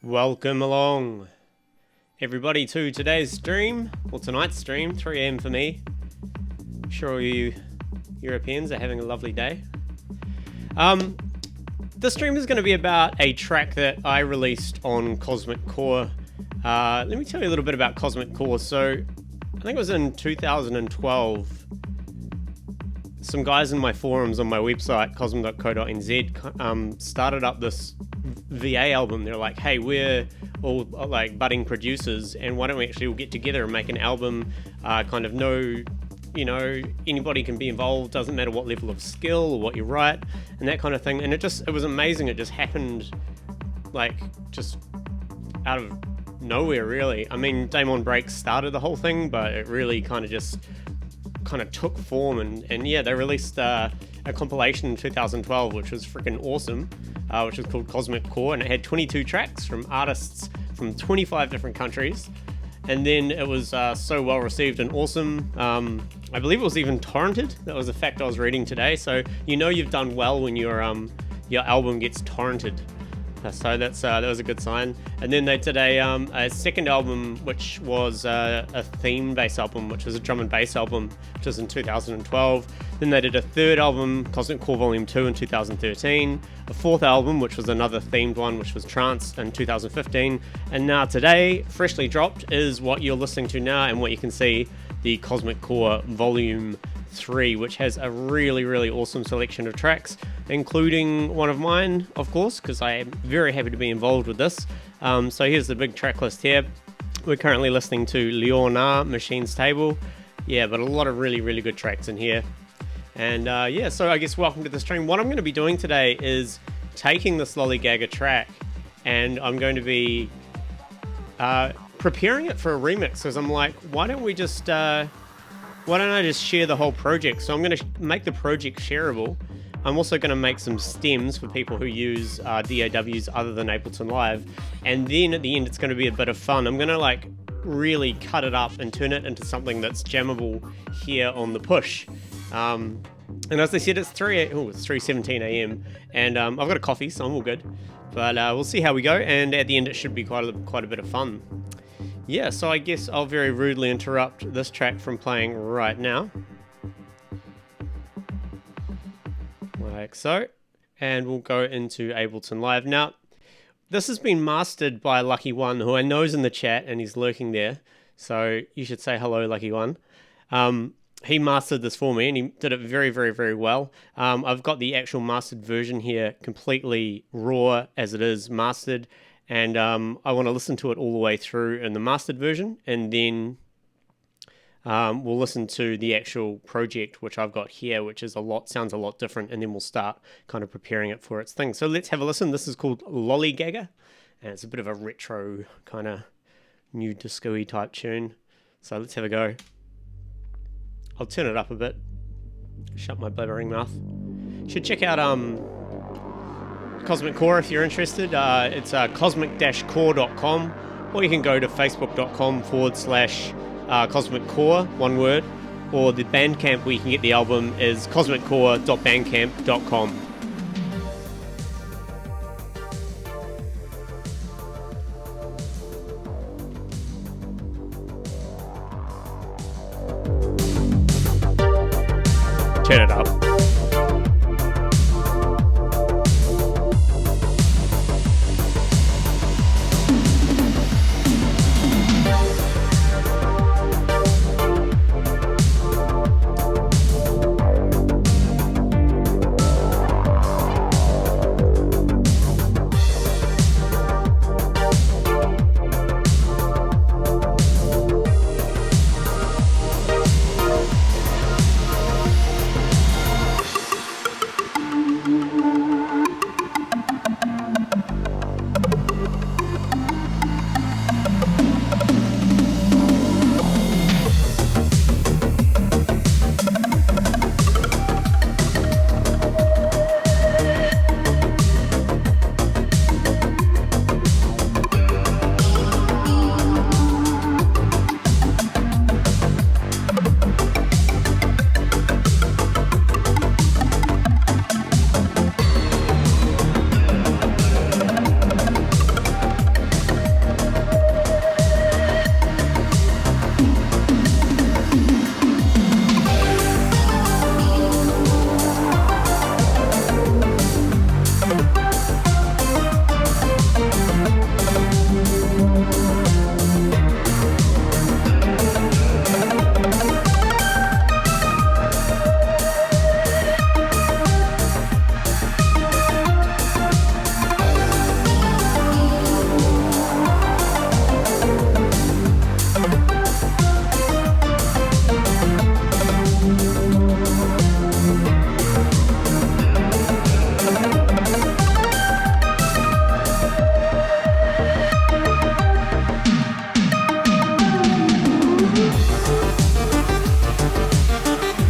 Welcome along, everybody, to today's stream, or tonight's stream, 3 AM for me. I'm sure all you Europeans are having a lovely day. The stream is going to be about a track that I released on Cosmic Core. Let me tell you a little bit about Cosmic Core. So, I think it was in 2012. Some guys in my forums on my website, cosm.co.nz, started up this VA album. They're like, hey, we're all like budding producers, and why don't we actually all get together and make an album? Anybody can be involved, doesn't matter what level of skill or what you write, and that kind of thing. And it was amazing. It just happened, like, just out of nowhere, really. I mean, Damon Break started the whole thing, but it really kind of took form, and yeah, they released a compilation in 2012, which was freaking awesome, which was called Cosmic Core, and it had 22 tracks from artists from 25 different countries. And then it was so well received and awesome. I believe it was even torrented. That was a fact I was reading today. So you know you've done well when your album gets torrented. So that was a good sign. And then they did a second album, which was a theme-based album, which was a drum and bass album, which was in 2012. Then they did a third album, Cosmic Core Volume 2, in 2013. A fourth album, which was another themed one, which was Trance, in 2015. And now today, freshly dropped, is what you're listening to now, and what you can see, the Cosmic Core Volume 3, which has a really, really awesome selection of tracks, including one of mine, of course, because I am very happy to be involved with this. So here's the big track list here. We're currently listening to Leonard, Machine's Table. Yeah, but a lot of really, really good tracks in here. And so I guess welcome to the stream. What I'm going to be doing today is taking this Lollygagger track, and I'm going to be preparing it for a remix, because I'm like, why don't I just share the whole project? So I'm going to make the project shareable. I'm also going to make some stems for people who use DAWs other than Ableton Live. And then at the end, it's going to be a bit of fun. I'm going to really cut it up and turn it into something that's jammable here on the push. And as I said, it's 3:17 AM, and I've got a coffee, so I'm all good. But we'll see how we go, and at the end, it should be quite a bit of fun. Yeah, so I guess I'll very rudely interrupt this track from playing right now. Like so. And we'll go into Ableton Live. Now, this has been mastered by Lucky One, who I know is in the chat, and he's lurking there. So you should say hello, Lucky One. He mastered this for me, and he did it very, very, very well. I've got the actual mastered version here, completely raw as it is mastered. And I want to listen to it all the way through in the mastered version, and then we'll listen to the actual project, which I've got here, which is sounds a lot different, and then we'll start kind of preparing it for its thing. So let's have a listen. This is called Lollygagger, and it's a bit of a retro kind of new disco-y type tune. So let's have a go. I'll turn it up a bit. Shut my blabbering mouth. Should check out Cosmic Core if you're interested. It's cosmic-core.com, or you can go to facebook.com/Cosmic Core, one word, or the Bandcamp where you can get the album is cosmiccore.bandcamp.com. Turn it up.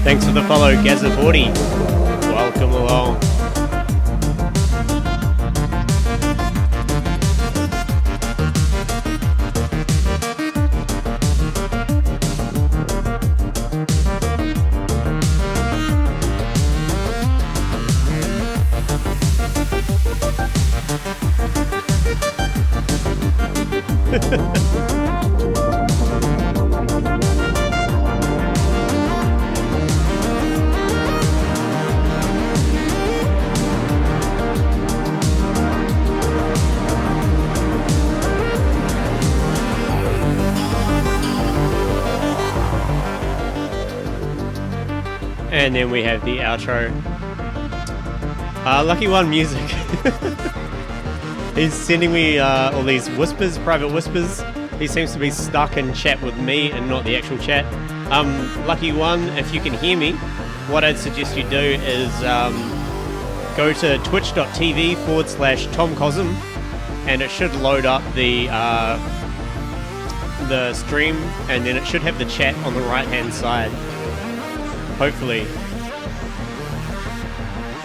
Thanks for the follow, Gazabordi. Welcome along. And then we have the outro. Lucky One Music. He's sending me all these whispers, private whispers. He seems to be stuck in chat with me and not the actual chat. Lucky One, if you can hear me, what I'd suggest you do is go to twitch.tv/TomCosm, and it should load up the stream, and then it should have the chat on the right hand side. Hopefully.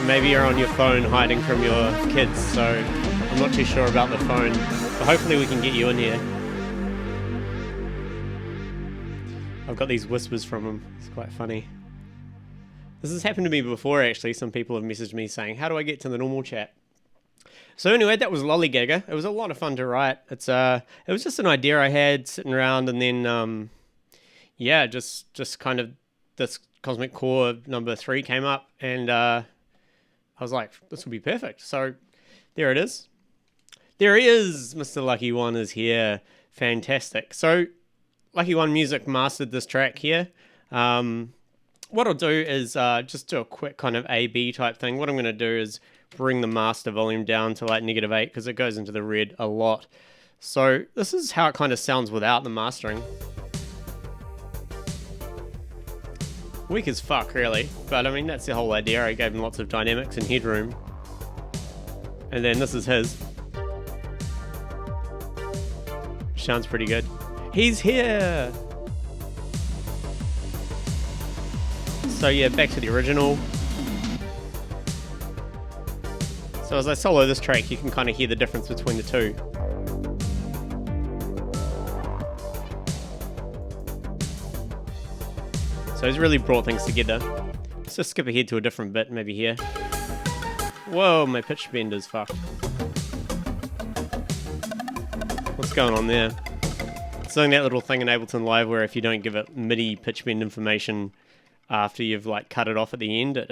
Maybe you're on your phone hiding from your kids, so I'm not too sure about the phone. But hopefully we can get you in here. I've got these whispers from him. It's quite funny. This has happened to me before, actually. Some people have messaged me saying, how do I get to the normal chat? So anyway, that was Lollygagger. It was a lot of fun to write. It was just an idea I had sitting around, and then, yeah, just kind of this Cosmic Core number 3 came up, and I was like, this will be perfect. So there it is. There he is. Mr. Lucky One is here. Fantastic. So Lucky One Music mastered this track here. What I'll do is just do a quick kind of A-B type thing. What I'm going to do is bring the master volume down to like -8 because it goes into the red a lot. So this is how it kind of sounds without the mastering. Weak as fuck, really. But I mean, that's the whole idea. I gave him lots of dynamics and headroom. And then this is his. Sounds pretty good. He's here! So yeah, back to the original. So as I solo this track, you can kind of hear the difference between the two. So he's really brought things together. Let's just skip ahead to a different bit, maybe here. Whoa, my pitch bend is fucked. What's going on there? It's doing that little thing in Ableton Live where if you don't give it MIDI pitch bend information after you've like cut it off at the end, it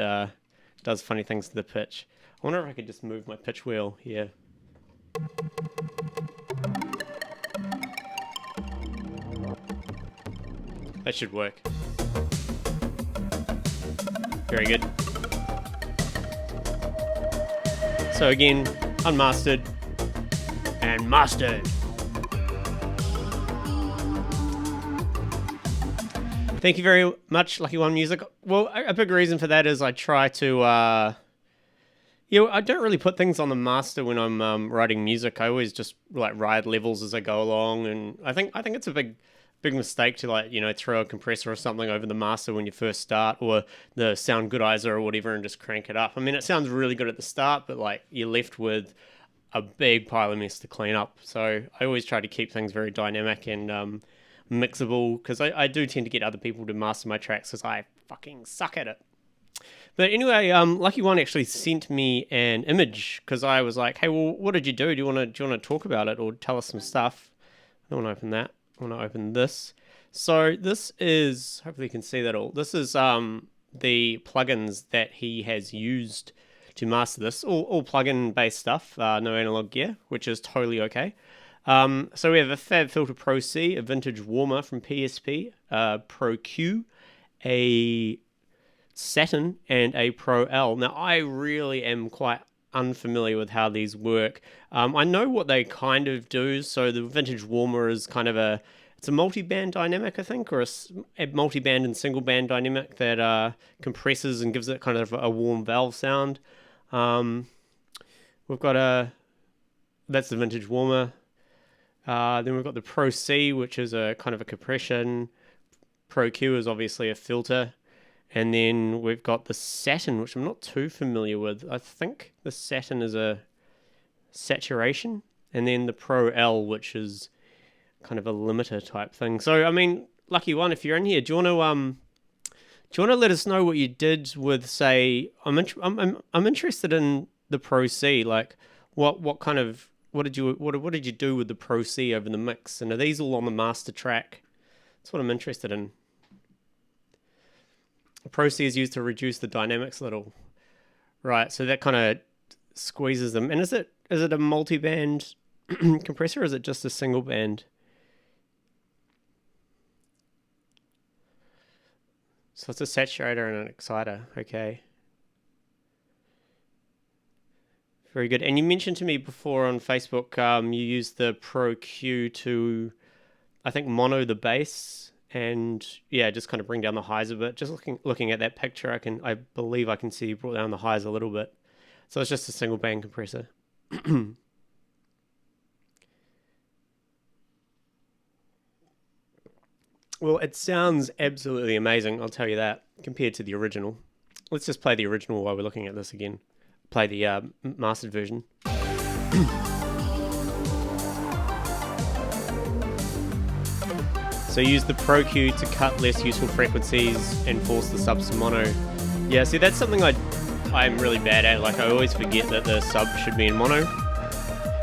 does funny things to the pitch. I wonder if I could just move my pitch wheel here. That should work. Very good. So again, unmastered and mastered. Thank you very much, Lucky One Music. Well, a big reason for that is I try to... I don't really put things on the master when I'm writing music. I always just like ride levels as I go along, and I think it's a big mistake to like throw a compressor or something over the master when you first start, or the sound goodizer or whatever, and just crank it up. I mean, it sounds really good at the start, but like you're left with a big pile of mess to clean up. So I always try to keep things very dynamic and mixable, because I do tend to get other people to master my tracks because I fucking suck at it. But anyway, Lucky One actually sent me an image because I was like, hey, well, what did you do? Do you want to talk about it or tell us some stuff? I don't want to open that. I want to open this. So this is, hopefully you can see that all. This is the plugins that he has used to master this. All plugin based stuff, no analog gear, which is totally okay. So we have a Fab Filter Pro C, a Vintage Warmer from PSP, Pro Q, a Saturn, and a Pro L. Now, I really am quite unfamiliar with how these work. I know what they kind of do. So the Vintage Warmer is kind of it's a multi-band dynamic, I think, or a multi-band and single-band dynamic that compresses and gives it kind of a warm valve sound. We've got that's the Vintage Warmer. Then we've got the Pro C, which is a kind of a compression. Pro Q is obviously a filter. And then we've got the Saturn, which I'm not too familiar with. I think the Saturn is a saturation. And then the Pro L, which is kind of a limiter type thing. So, I mean, Lucky One, if you're in here, do you want to let us know what you did with, say, I'm interested in the Pro C. Like, what did you do with the Pro C over the mix? And are these all on the master track? That's what I'm interested in. The Pro C is used to reduce the dynamics a little. Right, so that kind of squeezes them. And is it a multi-band compressor, or is it just a single band? So it's a saturator and an exciter, okay. Very good. And you mentioned to me before on Facebook, you used the Pro Q to, I think, mono the bass. And yeah, just kind of bring down the highs a bit. Just looking at that picture, I believe I can see you brought down the highs a little bit. So it's just a single band compressor. Well, it sounds absolutely amazing, I'll tell you that, compared to the original. Let's just play the original while we're looking at this again. Play the mastered version. So use the Pro Q to cut less useful frequencies and force the subs to mono. Yeah, see, that's something I'm really bad at. Like, I always forget that the sub should be in mono.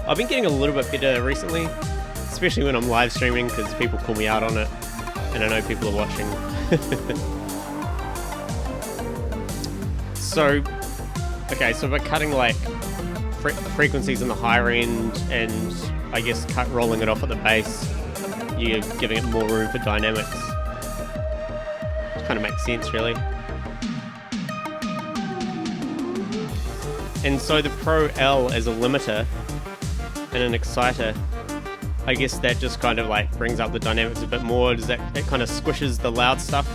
I've been getting a little bit better recently, especially when I'm live streaming, because people call me out on it, and I know people are watching. So, okay, so we're cutting like frequencies in the higher end, and I guess rolling it off at the bass. You're giving it more room for dynamics. Which kind of makes sense, really. And so the Pro L as a limiter and an exciter, I guess that just kind of like brings up the dynamics a bit more. Does that it kind of squishes the loud stuff?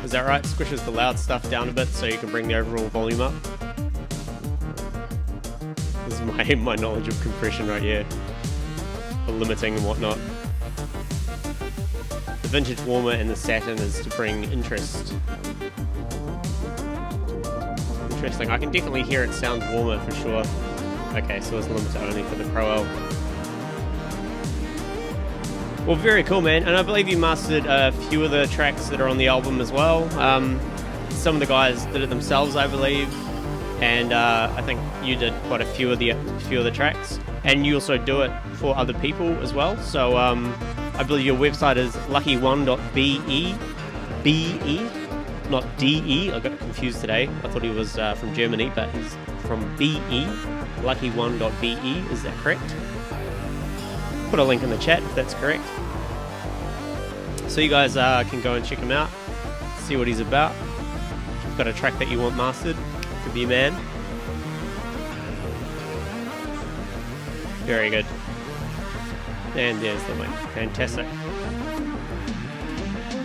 Is that right? Squishes the loud stuff down a bit so you can bring the overall volume up. This is my knowledge of compression right here. The limiting and whatnot. The Vintage Warmer and the Saturn is to bring interest. Interesting. I can definitely hear it sounds warmer for sure. Okay, so it's limited only for the Pro L. Well, very cool, man. And I believe you mastered a few of the tracks that are on the album as well. Some of the guys did it themselves, I believe, and I think you did quite a few of the tracks, and you also do it for other people as well. So I believe your website is lucky1.be, not DE. I got confused today. I thought he was from Germany, but he's from BE, lucky1.be. Is that correct? Put a link in the chat if that's correct. So you guys can go and check him out, see what he's about. If you've got a track that you want mastered, could be a man. Very good. And there's the link. Fantastic.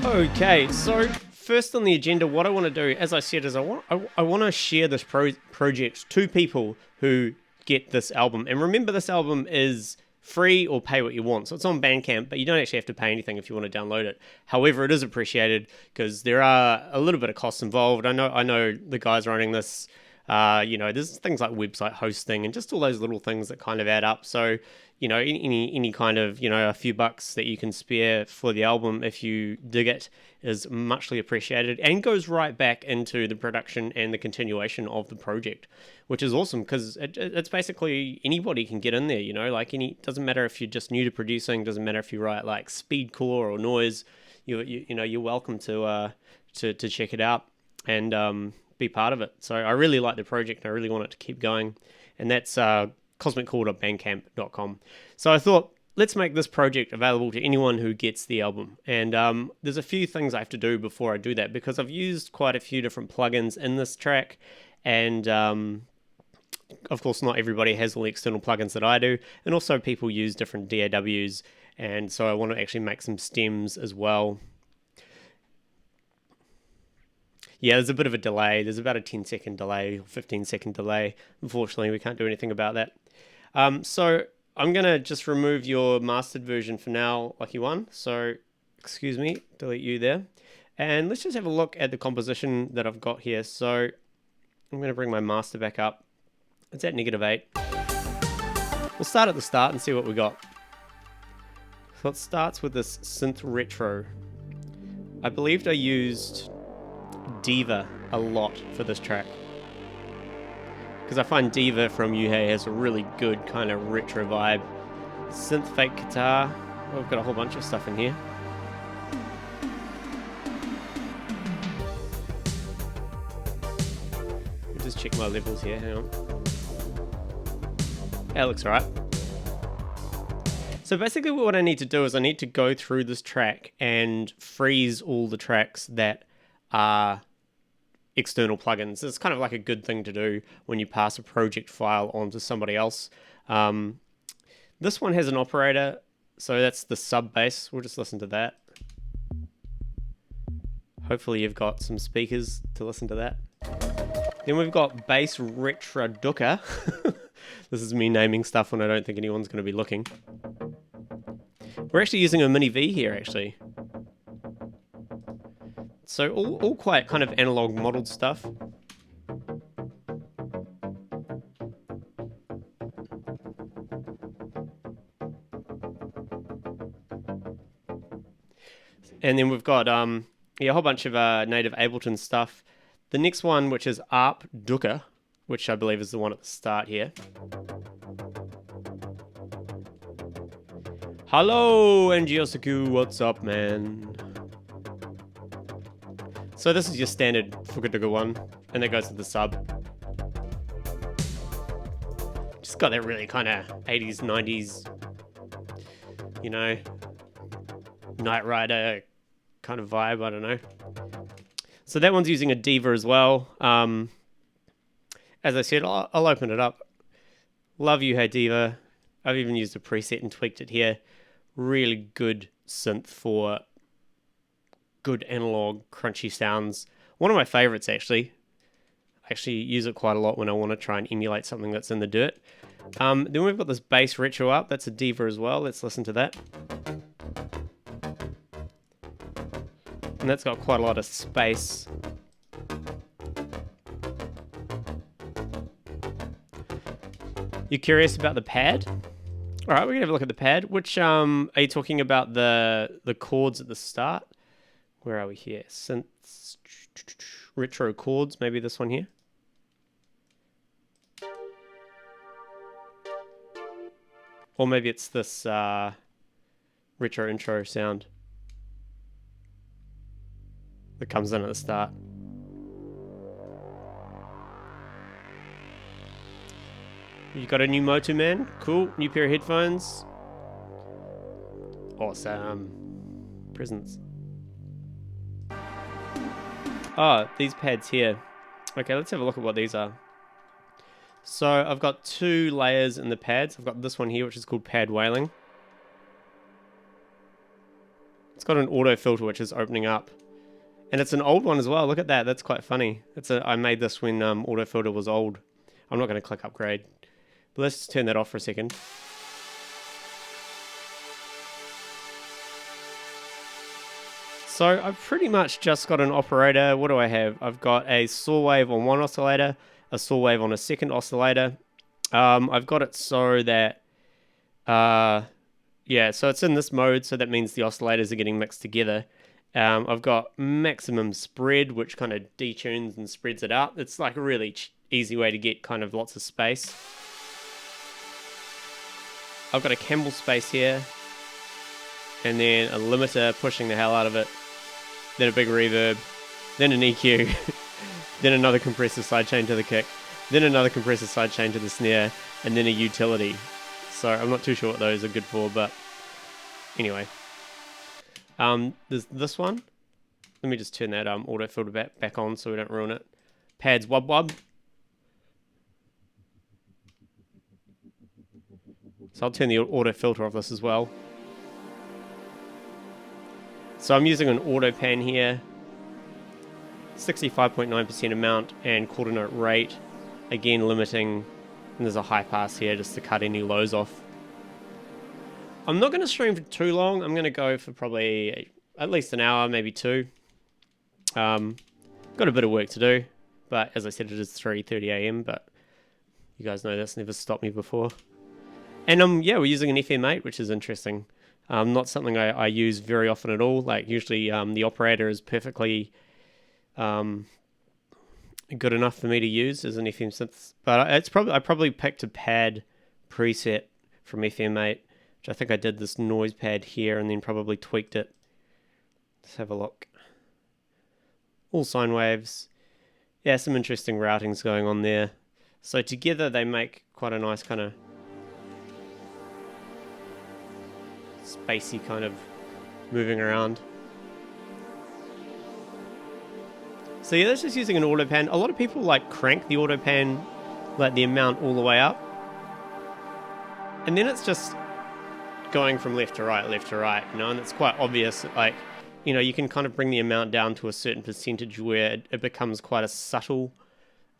Okay, so first on the agenda, what I want to do, as I said, is I want to share this project to people who get this album. And remember, this album is free or pay what you want. So it's on Bandcamp, but you don't actually have to pay anything if you want to download it. However, it is appreciated because there are a little bit of costs involved. I know the guys running this, there's things like website hosting and just all those little things that kind of add up. So, any kind of, a few bucks that you can spare for the album if you dig it is muchly appreciated and goes right back into the production and the continuation of the project, which is awesome because it's basically anybody can get in there, doesn't matter if you're just new to producing, doesn't matter if you write like speedcore or noise, you're welcome to check it out and be part of it. So I really like the project and I really want it to keep going, and that's cosmiccall.bandcamp.com. So I thought, let's make this project available to anyone who gets the album. And there's a few things I have to do before I do that because I've used quite a few different plugins in this track. And of course, not everybody has all the external plugins that I do. And also people use different DAWs. And so I want to actually make some stems as well. Yeah, there's a bit of a delay. There's about a 10-second delay, 15-second delay. Unfortunately, we can't do anything about that. So I'm going to just remove your mastered version for now, Lucky One. So, excuse me, delete you there. And let's just have a look at the composition that I've got here. So I'm going to bring my master back up. It's at -8. We'll start at the start and see what we got. So it starts with this synth retro. I believed I used Diva a lot for this track because I find Diva from Yuhei has a really good kind of retro vibe. Synth fake guitar. Oh, I've got a whole bunch of stuff in here. I'll just check my levels here. Hang on. That looks alright. So basically what I need to do is I need to go through this track and freeze all the tracks that are external plugins. It's kind of like a good thing to do when you pass a project file on to somebody else. This one has an operator, so that's the sub bass. We'll just listen to that. Hopefully you've got some speakers to listen to that. Then we've got bass retroducer. This is me naming stuff when I don't think anyone's going to be looking. We're actually using a Mini V here, actually. So all quite kind of analog modeled stuff. And then we've got a whole bunch of native Ableton stuff. The next one, which is Arp Dukkha, which I believe is the one at the start here. Hello, Ngiosaku, what's up, man? So this is your standard Fukuduga one, and that goes to the sub. Just got that really kind of 80s, 90s, Knight Rider kind of vibe, I don't know. So that one's using a Diva as well. As I said, I'll open it up. Love you, hey Diva. I've even used a preset and tweaked it here. Really good synth for good analog crunchy sounds. One of my favorites, actually. I actually use it quite a lot when I want to try and emulate something that's in the dirt. Then we've got this bass retro up. That's a Diva as well. Let's listen to that. And that's got quite a lot of space. You're curious about the pad? All right, we're gonna have a look at the pad. Which are you talking about the chords at the start? Where are we here? Synths, retro chords. Maybe this one here. Or maybe it's this retro intro sound that comes in at the start. You got a new Motu Man? Cool. New pair of headphones. Awesome. Presents. Oh, these pads here. Okay, let's have a look at what these are. So I've got 2 layers in the pads. I've got this one here, which is called pad wailing. It's got an auto filter, which is opening up. And it's an old one as well. Look at that. That's quite funny. I made this when auto filter was old. I'm not going to click upgrade. But let's just turn that off for a second. So I've pretty much just got an operator. What do I have? I've got a saw wave on one oscillator, a saw wave on a second oscillator. I've got it so that, yeah, so it's in this mode, so that means the oscillators are getting mixed together. I've got maximum spread, which kind of detunes and spreads it out. It's like a really easy way to get kind of lots of space. I've got a Campbell space here, and then a limiter pushing the hell out of it, then a big reverb, then an EQ, then another compressor sidechain to the kick, then another compressor sidechain to the snare, and then a utility. So I'm not too sure what those are good for, but anyway. There's this one. Let me just turn that auto filter back on so we don't ruin it. Pads wub wub. So I'll turn the auto filter off this as well. So I'm using an auto pan here. 65.9% amount and quarter note rate. Again limiting. And there's a high pass here just to cut any lows off. I'm not going to stream for too long. I'm going to go for probably at least an hour, maybe 2. Got a bit of work to do. But as I said, it is 3:30 AM. But you guys know that's never stopped me before. And yeah, we're using an FM8, which is interesting. Not something I use very often at all. Like usually the operator is perfectly good enough for me to use as an FM synth. But I probably picked a pad preset from FM8, which I think I did this noise pad here and then probably tweaked it. Let's have a look. All sine waves. Yeah, some interesting routings going on there. So together they make quite a nice kind of spacey kind of moving around. So yeah, that's just using an auto pan. A lot of people like crank the auto pan, like the amount all the way up. And then it's just going from left to right, you know, and it's quite obvious, like, you know, you can kind of bring the amount down to a certain percentage where it becomes quite a subtle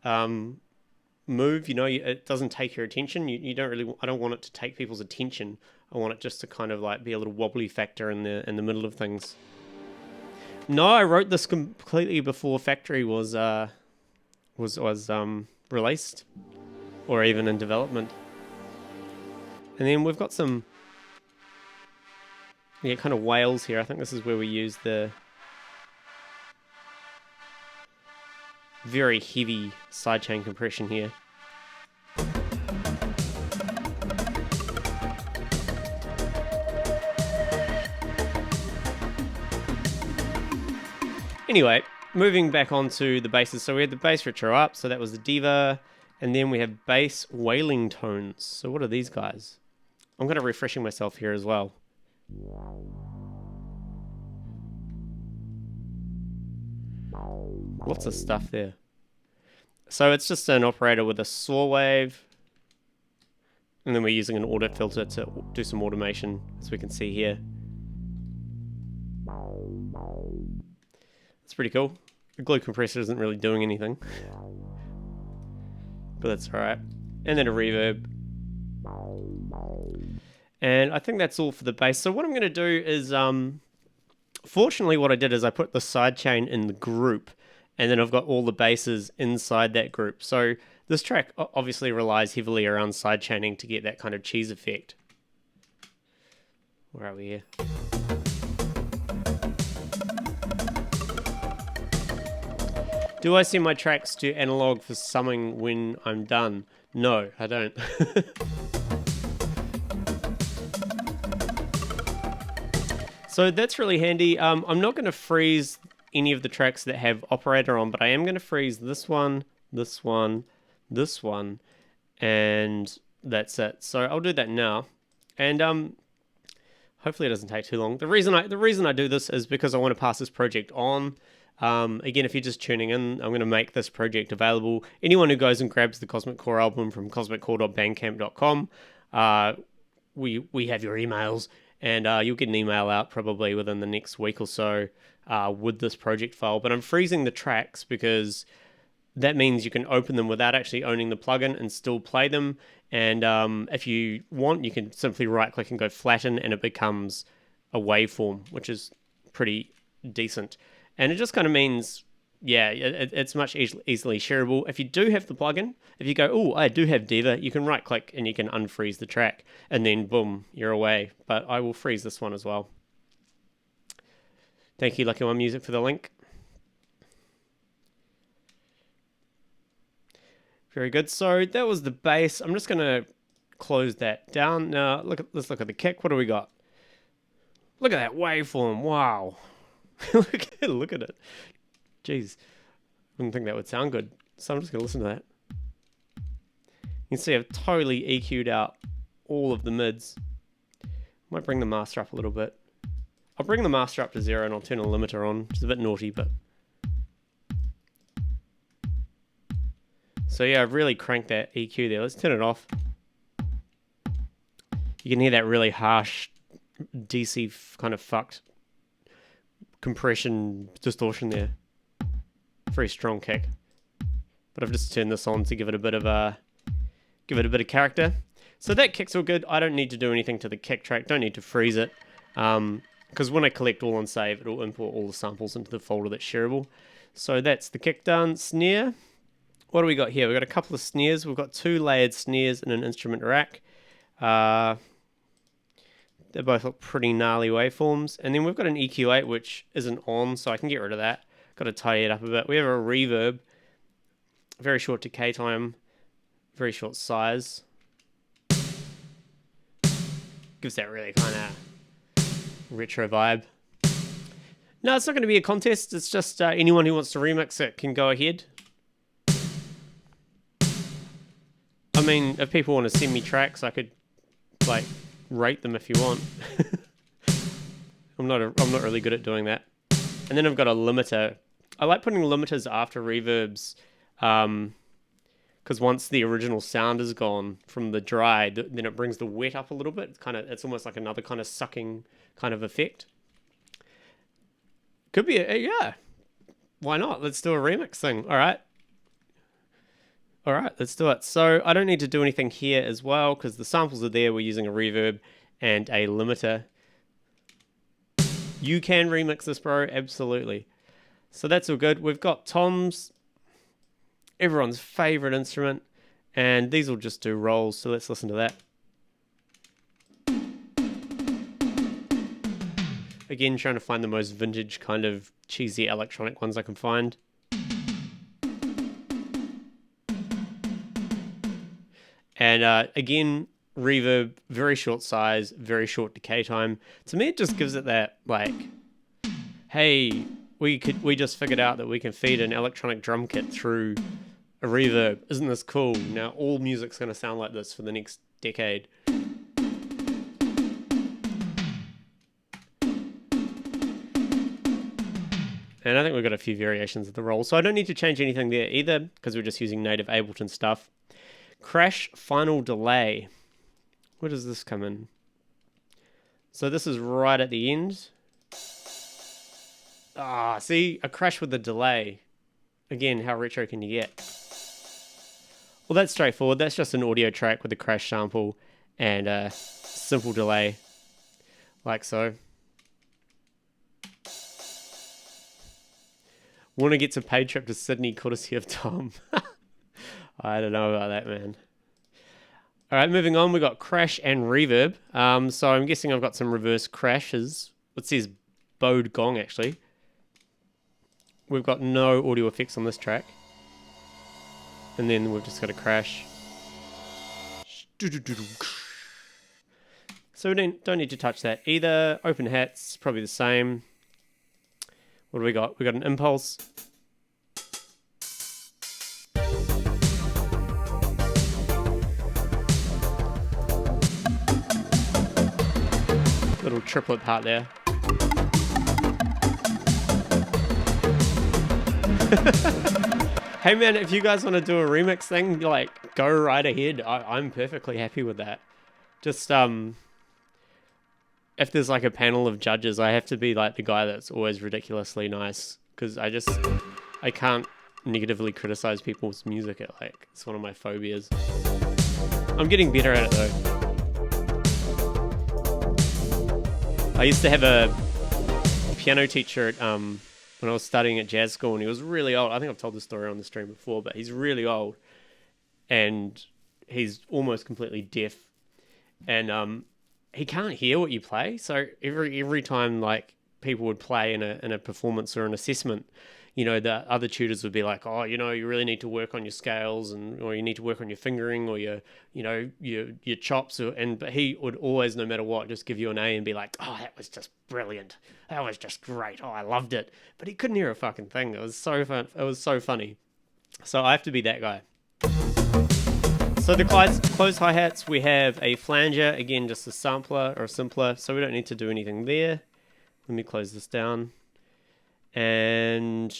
move, you know, it doesn't take your attention. You don't really, I don't want it to take people's attention. I want it just to kind of like be a little wobbly factor in the middle of things. No, I wrote this completely before Factory was released, or even in development. And then we've got some, yeah, kind of whales here. I think this is where we use the very heavy sidechain compression here. Anyway, moving back onto the basses. So we had the bass retro up, so that was the Diva, and then we have bass wailing tones. So what are these guys? I'm kind of refreshing myself here as well. Lots of stuff there. So it's just an operator with a saw wave, and then we're using an auto filter to do some automation, as we can see here. It's pretty cool. The glue compressor isn't really doing anything, but that's alright. And then a reverb. And I think that's all for the bass. So what I'm going to do is, fortunately what I did is I put the sidechain in the group, and then I've got all the basses inside that group. So this track obviously relies heavily around sidechaining to get that kind of cheese effect. Where are we here? Do I send my tracks to analog for summing when I'm done? No, I don't. So that's really handy. I'm not going to freeze any of the tracks that have operator on, but I am going to freeze this one, this one, this one, and that's it. So I'll do that now. And hopefully it doesn't take too long. The reason I do this is because I want to pass this project on. Again, if you're just tuning in, I'm going to make this project available. Anyone who goes and grabs the Cosmic Core album from cosmiccore.bandcamp.com, we have your emails, and you'll get an email out probably within the next week or so with this project file. But I'm freezing the tracks because that means you can open them without actually owning the plugin and still play them. And if you want, you can simply right-click and go flatten, and it becomes a waveform, which is pretty decent. And it just kind of means, yeah, it's much easily shareable. If you do have the plugin, if you go, oh, I do have Diva, you can right-click and you can unfreeze the track, and then boom, you're away. But I will freeze this one as well. Thank you, Lucky One Music, for the link. Very good. So that was the bass. I'm just going to close that down. Now, let's look at the kick. What do we got? Look at that waveform. Wow. Look at it. Jeez. I didn't think that would sound good. So I'm just going to listen to that. You can see I've totally EQ'd out all of the mids. Might bring the master up a little bit. I'll bring the master up to 0 and I'll turn a limiter on, which is a bit naughty, but... So yeah, I've really cranked that EQ there. Let's turn it off. You can hear that really harsh DC kind of fucked compression distortion there. Very strong kick. But I've just turned this on to give it a bit of character. So that kick's all good. I don't need to do anything to the kick track. Don't need to freeze it. Because when I collect all and save, it'll import all the samples into the folder that's shareable. So that's the kick done. Snare. What do we got here? We've got a couple of snares. We've got 2 layered snares in an instrument rack. They both look pretty gnarly waveforms. And then we've got an EQ8, which isn't on, so I can get rid of that. Got to tidy it up a bit. We have a reverb. Very short decay time. Very short size. Gives that really kind of retro vibe. No, it's not going to be a contest. It's just anyone who wants to remix it can go ahead. I mean, if people want to send me tracks, I could, like, rate them if you want. I'm not really good at doing that. And then I've got a limiter. I like putting limiters after reverbs, because once the original sound is gone from the dry, then it brings the wet up a little bit. It's almost like another kind of sucking kind of effect. Could be yeah. Why not? Let's do a remix thing. All right, let's do it. So I don't need to do anything here as well because the samples are there. We're using a reverb and a limiter. You can remix this, bro. Absolutely. So that's all good. We've got toms, everyone's favorite instrument, and these will just do rolls. So let's listen to that. Again, trying to find the most vintage kind of cheesy electronic ones I can find. And again, reverb, very short size, very short decay time. To me, it just gives it that, like, hey, we just figured out that we can feed an electronic drum kit through a reverb. Isn't this cool? Now all music's going to sound like this for the next decade. And I think we've got a few variations of the roll. So I don't need to change anything there either because we're just using native Ableton stuff. Crash final delay. Where does this come in? So this is right at the end. Ah, see? A crash with a delay. Again, how retro can you get? Well, that's straightforward. That's just an audio track with a crash sample and a simple delay. Like so. Warner gets a paid trip to Sydney courtesy of Tom. I don't know about that, man. All right, moving on. We got crash and reverb. So I'm guessing I've got some reverse crashes. It says bowed gong, actually. We've got no audio effects on this track. And then we've just got a crash. So we don't need to touch that either. Open hats, probably the same. What do we got? We got an impulse. Little triplet part there. Hey man, if you guys want to do a remix thing, like, go right ahead. I'm perfectly happy with that. Just if there's like a panel of judges, I have to be like the guy that's always ridiculously nice, because I can't negatively criticize people's music. It's one of my phobias. I'm getting better at it though. I used to have a piano teacher at, when I was studying at jazz school, and he was really old. I think I've told this story on the stream before, but he's really old, and he's almost completely deaf, and he can't hear what you play. So every time like people would play in a performance or an assessment, you know, the other tutors would be like, oh, you know, you really need to work on your scales, or you need to work on your fingering, or your chops, but he would always, no matter what, just give you an A and be like, oh, that was just brilliant, that was just great, oh, I loved it. But he couldn't hear a fucking thing. It was so fun. It was so funny. So I have to be that guy. So the closed hi-hats, we have a flanger, again just a sampler or a simpler, so we don't need to do anything there. Let me close this down. And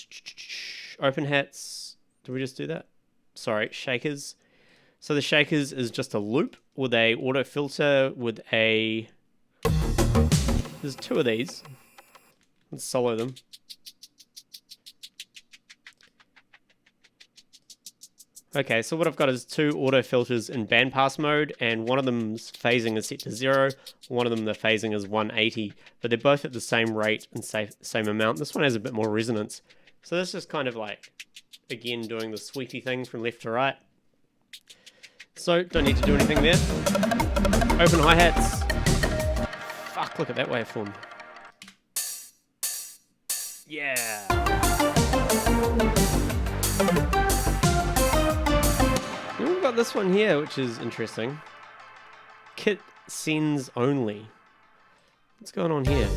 open hats, did we just do that? Sorry, shakers. So the shakers is just a loop with a auto filter with a... There's two of these. Let's solo them. Okay, so what I've got is two auto filters in bandpass mode, and one of them's phasing is set to 0, one of them the phasing is 180, but they're both at the same rate and same amount. This one has a bit more resonance. So this is kind of like, again, doing the sweepy thing from left to right. So, don't need to do anything there. Open hi-hats. Fuck, look at that waveform. Yeah. Then we've got this one here, which is interesting. Kit sends only. What's going on here?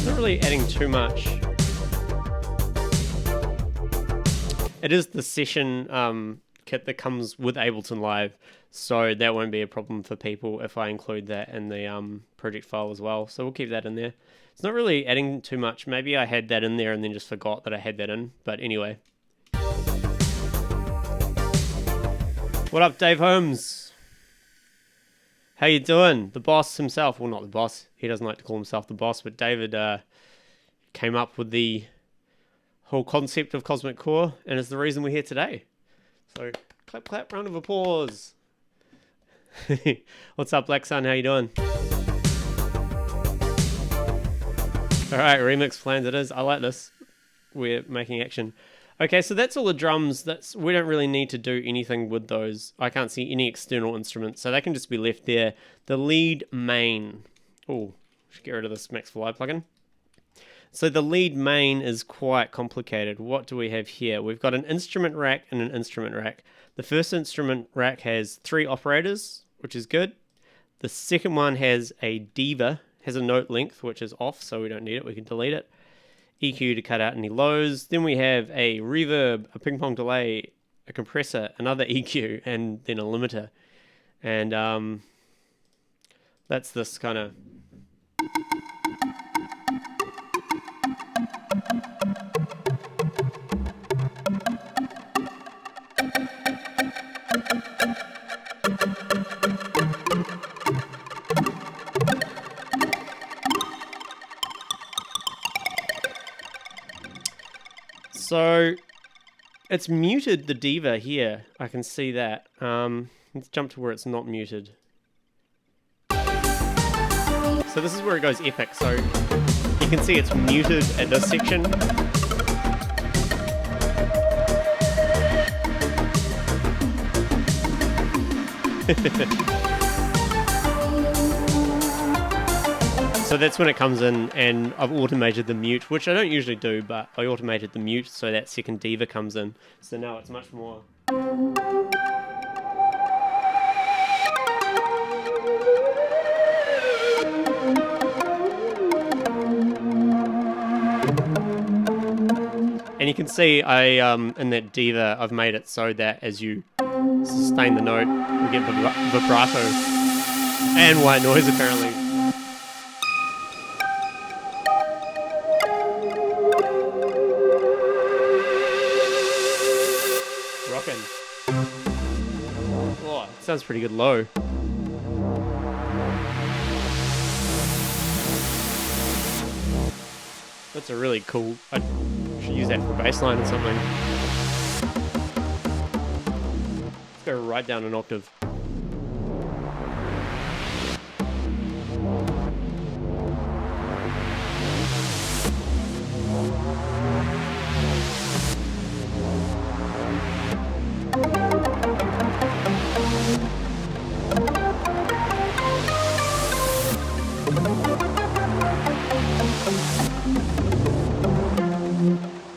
Not really adding too much. It is the session kit that comes with Ableton Live, so that won't be a problem for people if I include that in the project file as well. So we'll keep that in there. It's not really adding too much. Maybe I had that in there and then just forgot that I had that in. But anyway. What up, Dave Holmes? How you doing? The boss himself. Well, not the boss. He doesn't like to call himself the boss. But David came up with the whole concept of Cosmic Core and is the reason we're here today. So, clap, clap, round of applause. What's up, Black Sun? How you doing? Alright, remix plans it is. I like this. We're making action. Okay, so that's all the drums. We don't really need to do anything with those. I can't see any external instruments, so they can just be left there. The lead main. Oh, should get rid of this Max Fly plugin. So the lead main is quite complicated. What do we have here? We've got an instrument rack and an instrument rack. The first instrument rack has 3 operators, which is good. The second one has a diva, has a note length, which is off, so we don't need it. We can delete it. EQ to cut out any lows. Then we have a reverb, a ping pong delay, a compressor, another EQ, and then a limiter. And that's this kind of... So it's muted the diva here. I can see that. Let's jump to where it's not muted. So this is where it goes epic. So you can see it's muted at this section. So that's when it comes in, and I've automated the mute, which I don't usually do, but I automated the mute so that second diva comes in. So now it's much more... And you can see in that diva, I've made it so that as you sustain the note, we get vibrato and white noise apparently. Rockin'. Oh, it sounds pretty good low. That's a really cool... I should use that for bass line or something. Let's go right down an octave.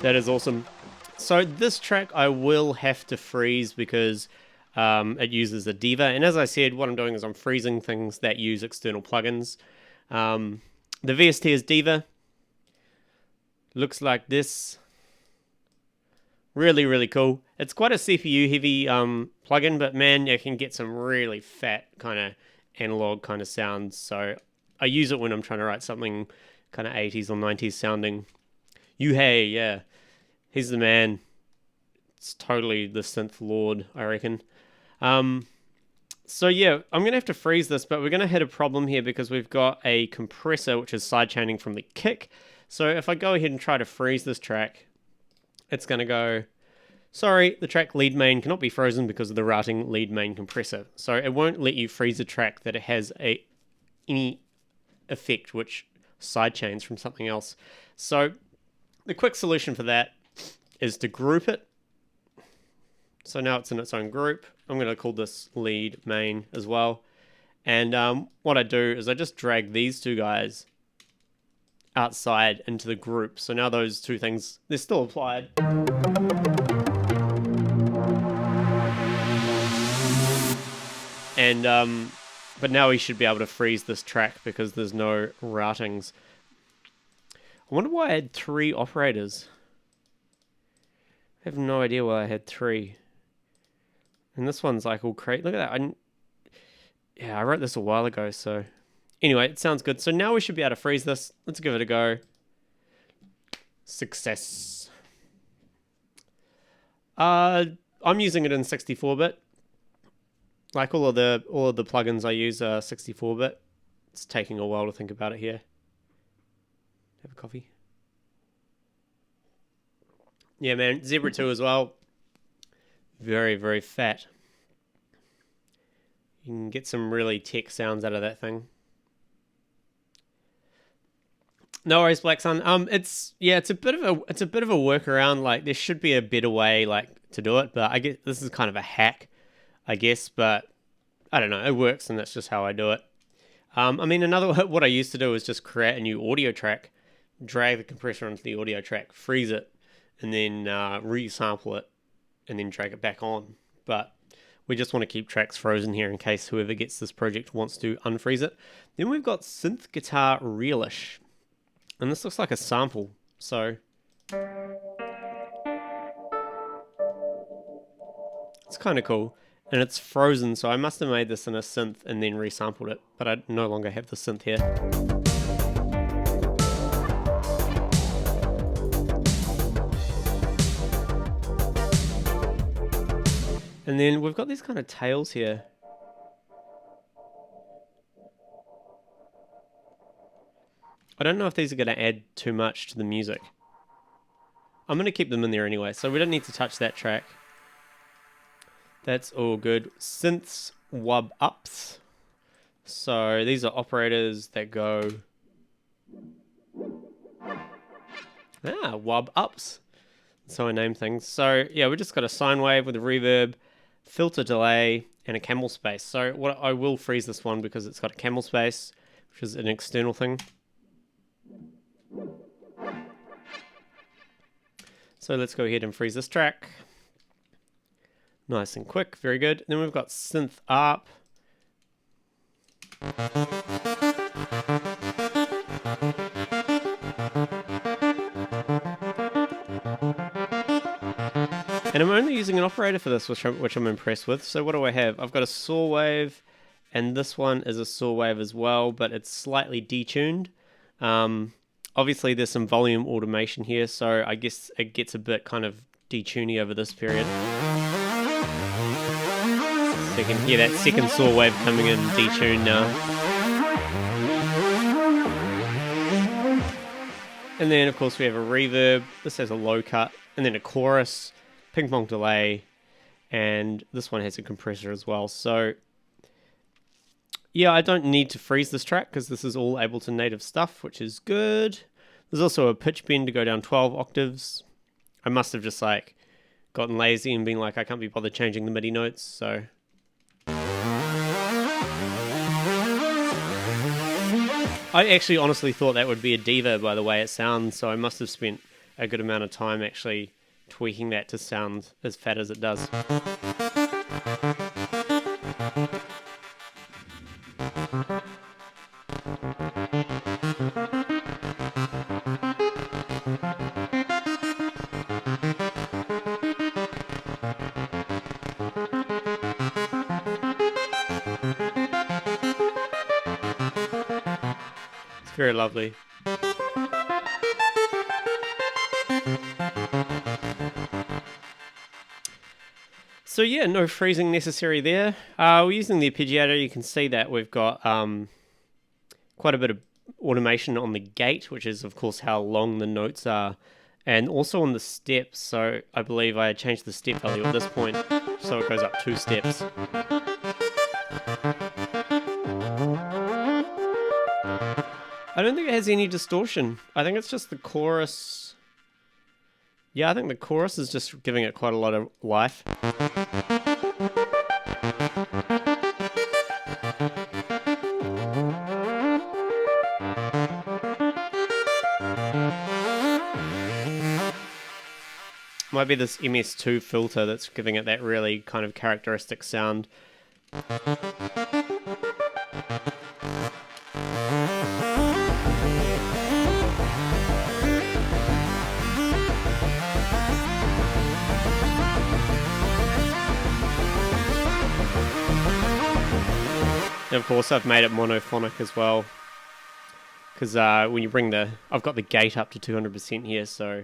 That is awesome. So this track I will have to freeze because it uses a diva. And as I said, what I'm doing is I'm freezing things that use external plugins. The VST is diva. Looks like this. Really, really cool. It's quite a CPU heavy plugin, but man, you can get some really fat kind of analog kind of sounds. So I use it when I'm trying to write something kind of 80s or 90s sounding. Hey, yeah. He's the man. It's totally the synth lord, I reckon. So yeah, I'm going to have to freeze this, but we're going to hit a problem here because we've got a compressor which is sidechaining from the kick. So if I go ahead and try to freeze this track, it's going to go, sorry, the track lead main cannot be frozen because of the routing lead main compressor. So it won't let you freeze a track that it has any effect which sidechains from something else. So the quick solution for that is to group it. So now it's in its own group. I'm going to call this lead main as well. And what I do is I just drag these two guys outside into the group. So now those two things, they're still applied. And but now we should be able to freeze this track because there's no routings. I wonder why I had 3 operators. I have no idea why I had 3. And this one's like all crazy. Look at that. Yeah, I wrote this a while ago, so... Anyway, it sounds good. So now we should be able to freeze this. Let's give it a go. Success. I'm using it in 64-bit. Like all of the plugins I use are 64-bit. It's taking a while to think about it here. Have a coffee. Yeah, man. Zebra 2 as well. Very, very fat. You can get some really tech sounds out of that thing. No worries, Black Sun. It's a bit of a workaround. Like there should be a better way like to do it, but I guess this is kind of a hack, I guess. But I don't know. It works, and that's just how I do it. I mean, what I used to do is just create a new audio track, drag the compressor onto the audio track, freeze it, and then resample it, and then drag it back on. But we just want to keep tracks frozen here in case whoever gets this project wants to unfreeze it. Then we've got Synth Guitar Realish. And this looks like a sample, so... It's kind of cool. And it's frozen, so I must have made this in a synth and then resampled it. But I no longer have the synth here. And then we've got these kind of tails here. I don't know if these are going to add too much to the music. I'm going to keep them in there anyway, so we don't need to touch that track. That's all good. Synths wub ups. So these are operators that go wub ups. So I name things. So yeah, we just got a sine wave with a reverb, filter delay, and a camel space. So what I will freeze this one because it's got a camel space, which is an external thing. So let's go ahead and freeze this track. Nice and quick, very good. Then we've got synth ARP. And I'm only using an operator for this, which I'm impressed with. So what do I have? I've got a saw wave, and this one is a saw wave as well, but it's slightly detuned. Obviously, there's some volume automation here, so I guess it gets a bit kind of detuny over this period. So you can hear that second saw wave coming in detuned now. And then, of course, we have a reverb. This has a low cut, and then a chorus, ping pong delay, and this one has a compressor as well. So yeah, I don't need to freeze this track because this is all Ableton native stuff, which is good. There's also a pitch bend to go down 12 octaves. I must have just like gotten lazy and been like, I can't be bothered changing the MIDI notes, so. I actually honestly thought that would be a diva by the way it sounds, so I must have spent a good amount of time actually tweaking that to sound as fat as it does. It's very lovely. So yeah, no freezing necessary there. We're using the arpeggiator. You can see that we've got quite a bit of automation on the gate, which is of course how long the notes are, and also on the steps. So I believe I changed the step value at this point, so it goes up 2 steps. I don't think it has any distortion. I think it's just the chorus. Yeah, I think the chorus is just giving it quite a lot of life. Might be this MS2 filter that's giving it that really kind of characteristic sound. And of course I've made it monophonic as well, because when you bring I've got the gate up to 200% here, so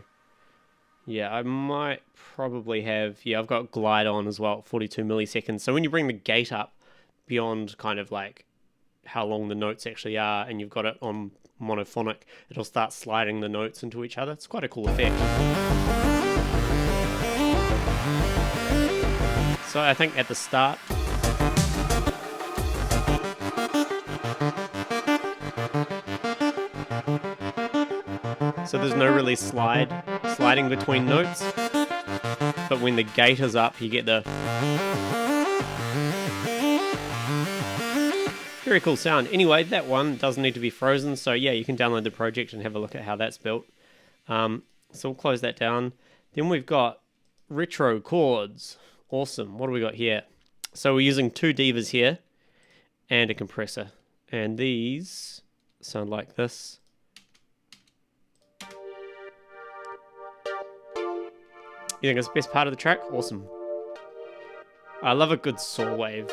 yeah, I might probably have, I've got glide on as well at 42 milliseconds, so when you bring the gate up beyond kind of like how long the notes actually are, and you've got it on monophonic, it'll start sliding the notes into each other. It's quite a cool effect. So I think at the start, so there's no really sliding between notes, but when the gate is up, you get the very cool sound. Anyway, that one doesn't need to be frozen, so yeah, you can download the project and have a look at how that's built. So we'll close that down. Then we've got retro chords. Awesome. What do we got here? So we're using 2 divas here and a compressor, and these sound like this. You think it's the best part of the track? Awesome. I love a good saw wave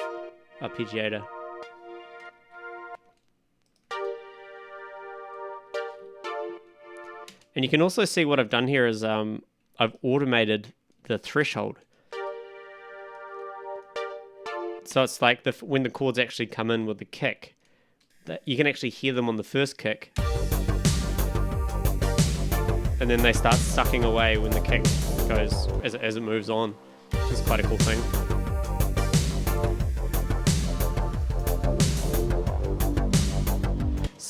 arpeggiator. And you can also see what I've done here is I've automated the threshold. So it's like when the chords actually come in with the kick, you can actually hear them on the first kick, and then they start sucking away when the kick goes as it moves on, which is quite a cool thing.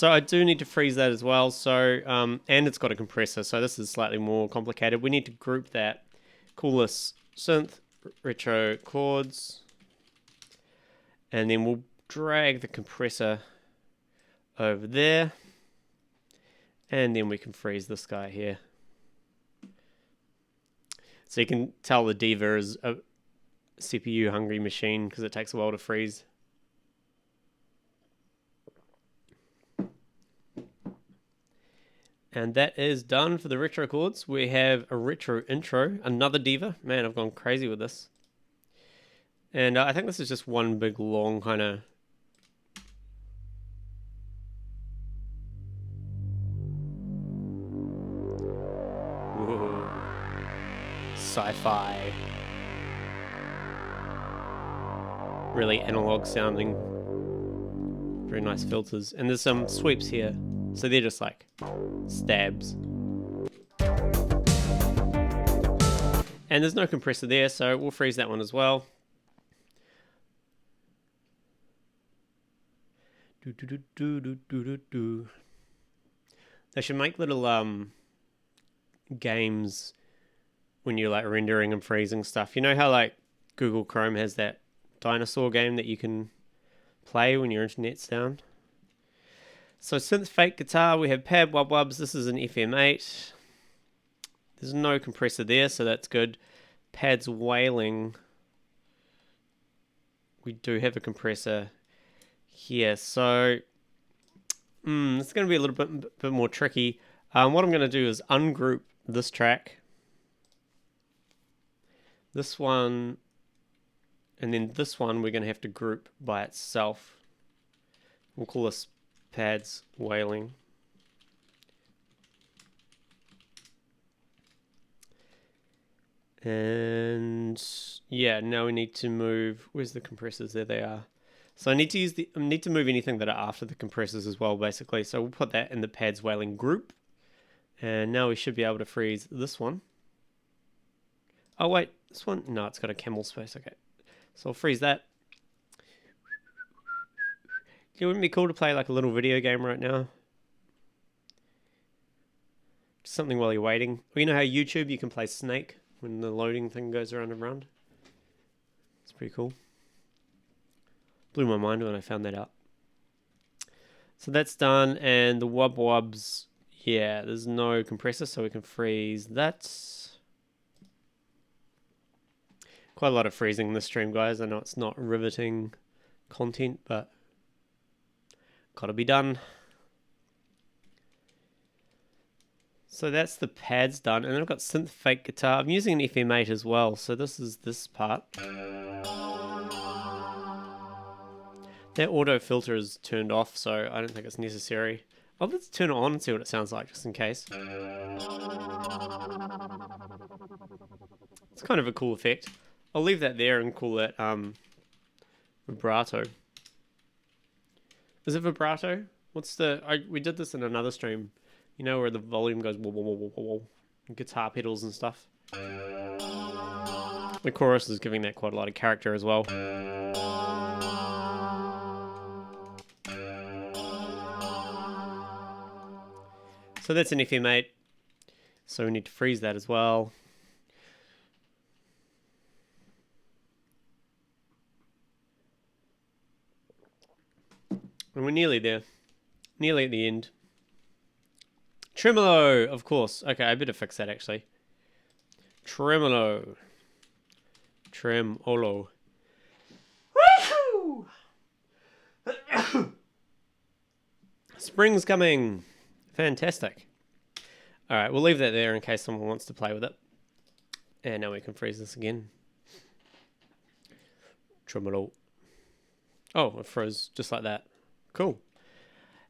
So I do need to freeze that as well. So, and it's got a compressor, so this is slightly more complicated. We need to group that. Call this synth retro chords. And then we'll drag the compressor over there. And then we can freeze this guy here. So you can tell the Diva is a CPU hungry machine because it takes a while to freeze. And that is done for the retro chords. We have a retro intro, another Diva. Man, I've gone crazy with this. And I think this is just one big long kind of... Whoa. Sci-fi. Really analog sounding. Very nice filters. And there's some sweeps here. So they're just like stabs. And there's no compressor there, so we'll freeze that one as well. They should make little games when you're like rendering and freezing stuff. You know how like Google Chrome has that dinosaur game that you can play when your internet's down? So synth fake guitar, we have pad wub wubs. This is an FM8. There's no compressor there, so that's good. Pads wailing. We do have a compressor here, so it's going to be a little bit more tricky. What I'm going to do is ungroup this track, this one, and then this one we're going to have to group by itself. We'll call this pads wailing. And yeah, now we need to move. Where's the compressors? There they are. So I need to move anything that are after the compressors as well, basically. So we'll put that in the pads wailing group. And now we should be able to freeze this one. Oh wait, this one? No, it's got a camel space. Okay, so I'll freeze that. It wouldn't be cool to play like a little video game right now. Just something while you're waiting. Well, you know how YouTube you can play Snake when the loading thing goes around and around? It's pretty cool. Blew my mind when I found that out. So that's done, and the wub wubs, yeah, there's no compressor, so we can freeze that. Quite a lot of freezing in this stream, guys. I know it's not riveting content, but gotta be done. So that's the pads done, and then I've got synth fake guitar. I'm using an FM8 as well, so this is this part. That auto filter is turned off, so I don't think it's necessary. Oh, let's turn it on and see what it sounds like, just in case. It's kind of a cool effect. I'll leave that there and call that vibrato. Is it vibrato? What's the... we did this in another stream. You know, where the volume goes whoa, whoa, whoa, whoa, whoa, and guitar pedals and stuff. The chorus is giving that quite a lot of character as well. So that's an FM8. So we need to freeze that as well. And we're nearly there. Nearly at the end. Tremolo, of course. Okay, I better fix that actually. Tremolo. Tremolo. Woohoo! Spring's coming. Fantastic. Alright, we'll leave that there in case someone wants to play with it. And now we can freeze this again. Tremolo. Oh, it froze just like that. Cool.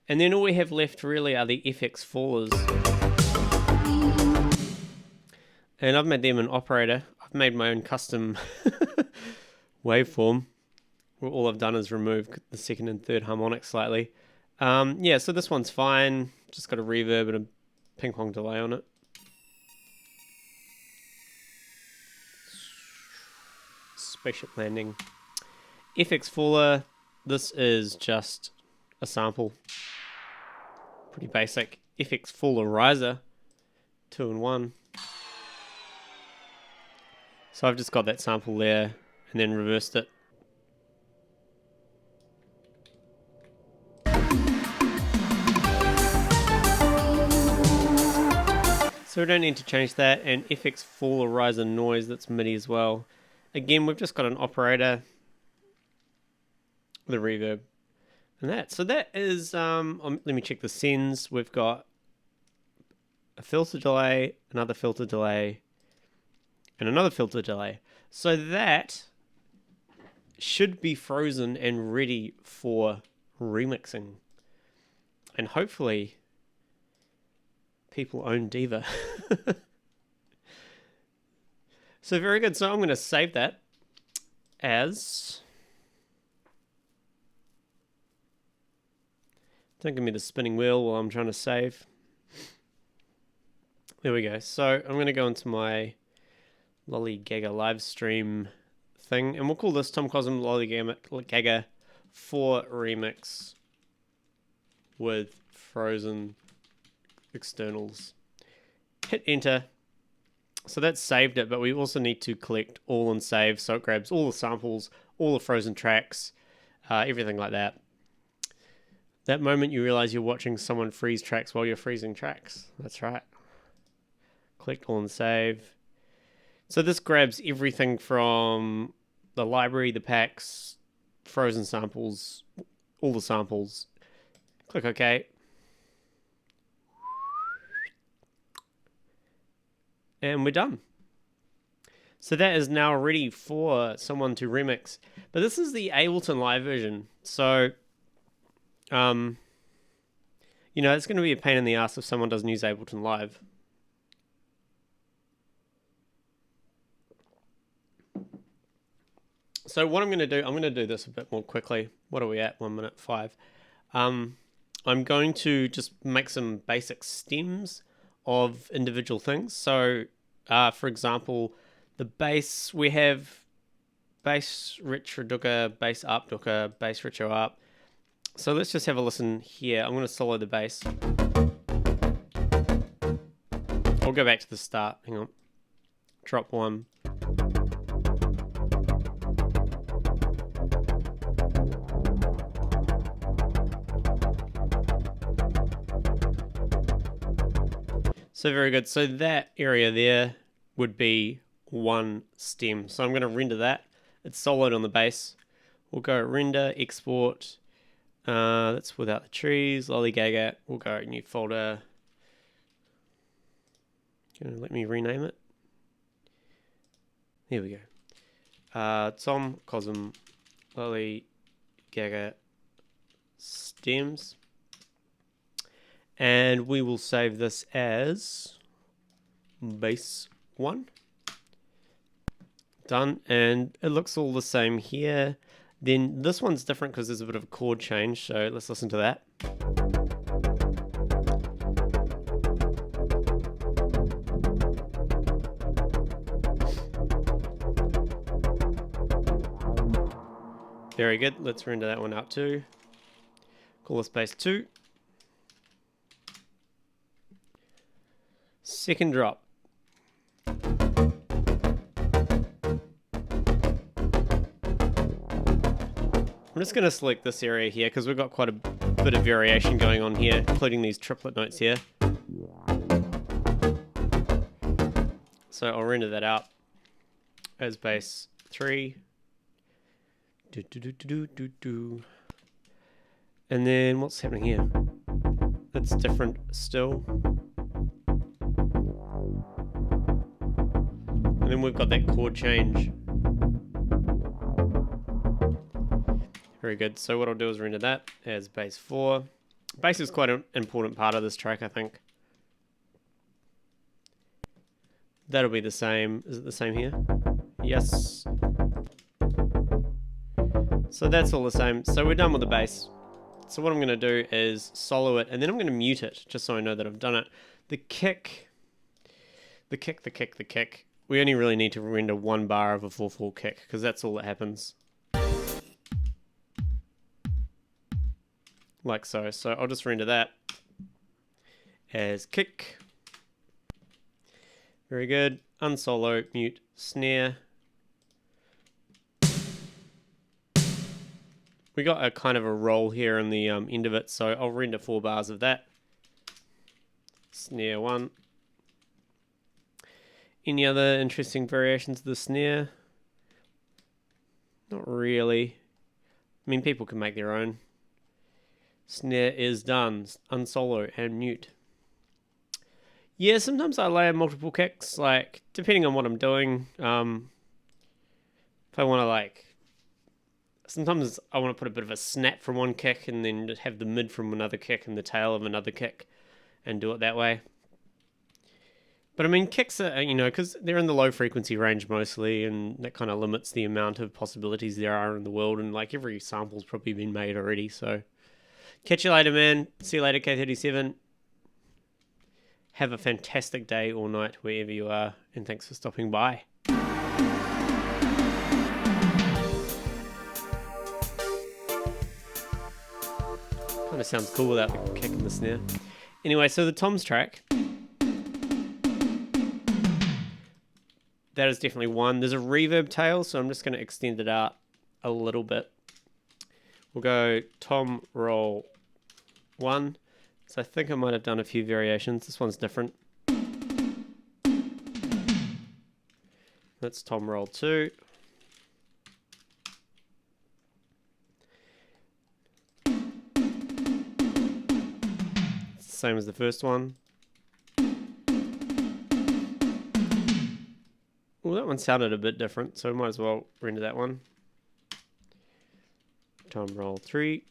And then all we have left really are the FX fallers. And I've made them an operator. I've made my own custom waveform, where all I've done is remove the second and third harmonics slightly. Yeah, so this one's fine. Just got a reverb and a ping pong delay on it. Spaceship landing. FX faller, this is just a sample. Pretty basic. FX Faller Riser, 2 in 1. So I've just got that sample there and then reversed it. So we don't need to change that, and FX Faller Riser noise, that's MIDI as well. Again, we've just got an operator, the reverb, and that. So that is, let me check the sends. We've got a filter delay, another filter delay, and another filter delay. So that should be frozen and ready for remixing. And hopefully people own Diva. So very good. So I'm going to save that as... Don't give me the spinning wheel while I'm trying to save. There we go. So I'm going to go into my Lollygagger live stream thing, and we'll call this Tom Cosm Lollygagger 4 remix with frozen externals. Hit enter. So that's saved it, but we also need to collect all and save, so it grabs all the samples, all the frozen tracks, everything like that. That moment you realize you're watching someone freeze tracks while you're freezing tracks. That's right. Collect all and save. So this grabs everything from the library, the packs, frozen samples, all the samples. Click OK. And we're done. So that is now ready for someone to remix. But this is the Ableton Live version. So, you know, it's going to be a pain in the ass if someone doesn't use Ableton Live. So what I'm going to do, I'm going to do this a bit more quickly. What are we at? 1 minute 5. I'm going to just make some basic stems of individual things. So, for example, the bass, we have bass rich reducer, bass up ducker, bass richo up. So let's just have a listen here. I'm going to solo the bass. I'll go back to the start. Hang on. Drop 1. So very good. So that area there would be 1 stem. So I'm going to render that. It's soloed on the bass. We'll go render, export. That's without the trees. Lollygagger. We'll go new folder. Gonna let me rename it. Here we go. Tom Cosm Lollygagger stems. And we will save this as bass 1. Done. And it looks all the same here. Then this one's different because there's a bit of a chord change. So let's listen to that. Very good. Let's render that one out too. Call this bass 2. Second drop. I'm just going to select this area here because we've got quite a bit of variation going on here, including these triplet notes here. So I'll render that out as bass 3. And then what's happening here? It's different still. And then we've got that chord change. Very good. So what I'll do is render that as bass 4. Bass is quite an important part of this track, I think. That'll be the same. Is it the same here? Yes. So that's all the same. So we're done with the bass. So what I'm going to do is solo it, and then I'm going to mute it, just so I know that I've done it. The kick. We only really need to render 1 bar of a 4/4 kick, because that's all that happens. Like so. So I'll just render that. as kick. Very good. Unsolo, mute, snare. We got a kind of a roll here in the end of it, so I'll render 4 bars of that. Snare 1. Any other interesting variations of the snare? Not really. I mean, people can make their own. Snare is done. Unsolo and mute. Yeah, sometimes I layer multiple kicks, like, depending on what I'm doing. If I want to, like... Sometimes I want to put a bit of a snap from one kick and then just have the mid from another kick and the tail of another kick and do it that way. But I mean, kicks are, because they're in the low frequency range mostly, and that kind of limits the amount of possibilities there are in the world, and like every sample's probably been made already, so... Catch you later, man. See you later, K37. Have a fantastic day or night wherever you are, and thanks for stopping by. Kind of sounds cool without the kick and the snare. Anyway, so the toms track. That is definitely one. There's a reverb tail, so I'm just going to extend it out a little bit. We'll go tom roll 1. So I think I might have done a few variations. This one's different. That's tom roll 2. It's the same as the first one. Well, that one sounded a bit different, so we might as well render that one. Tom roll 3.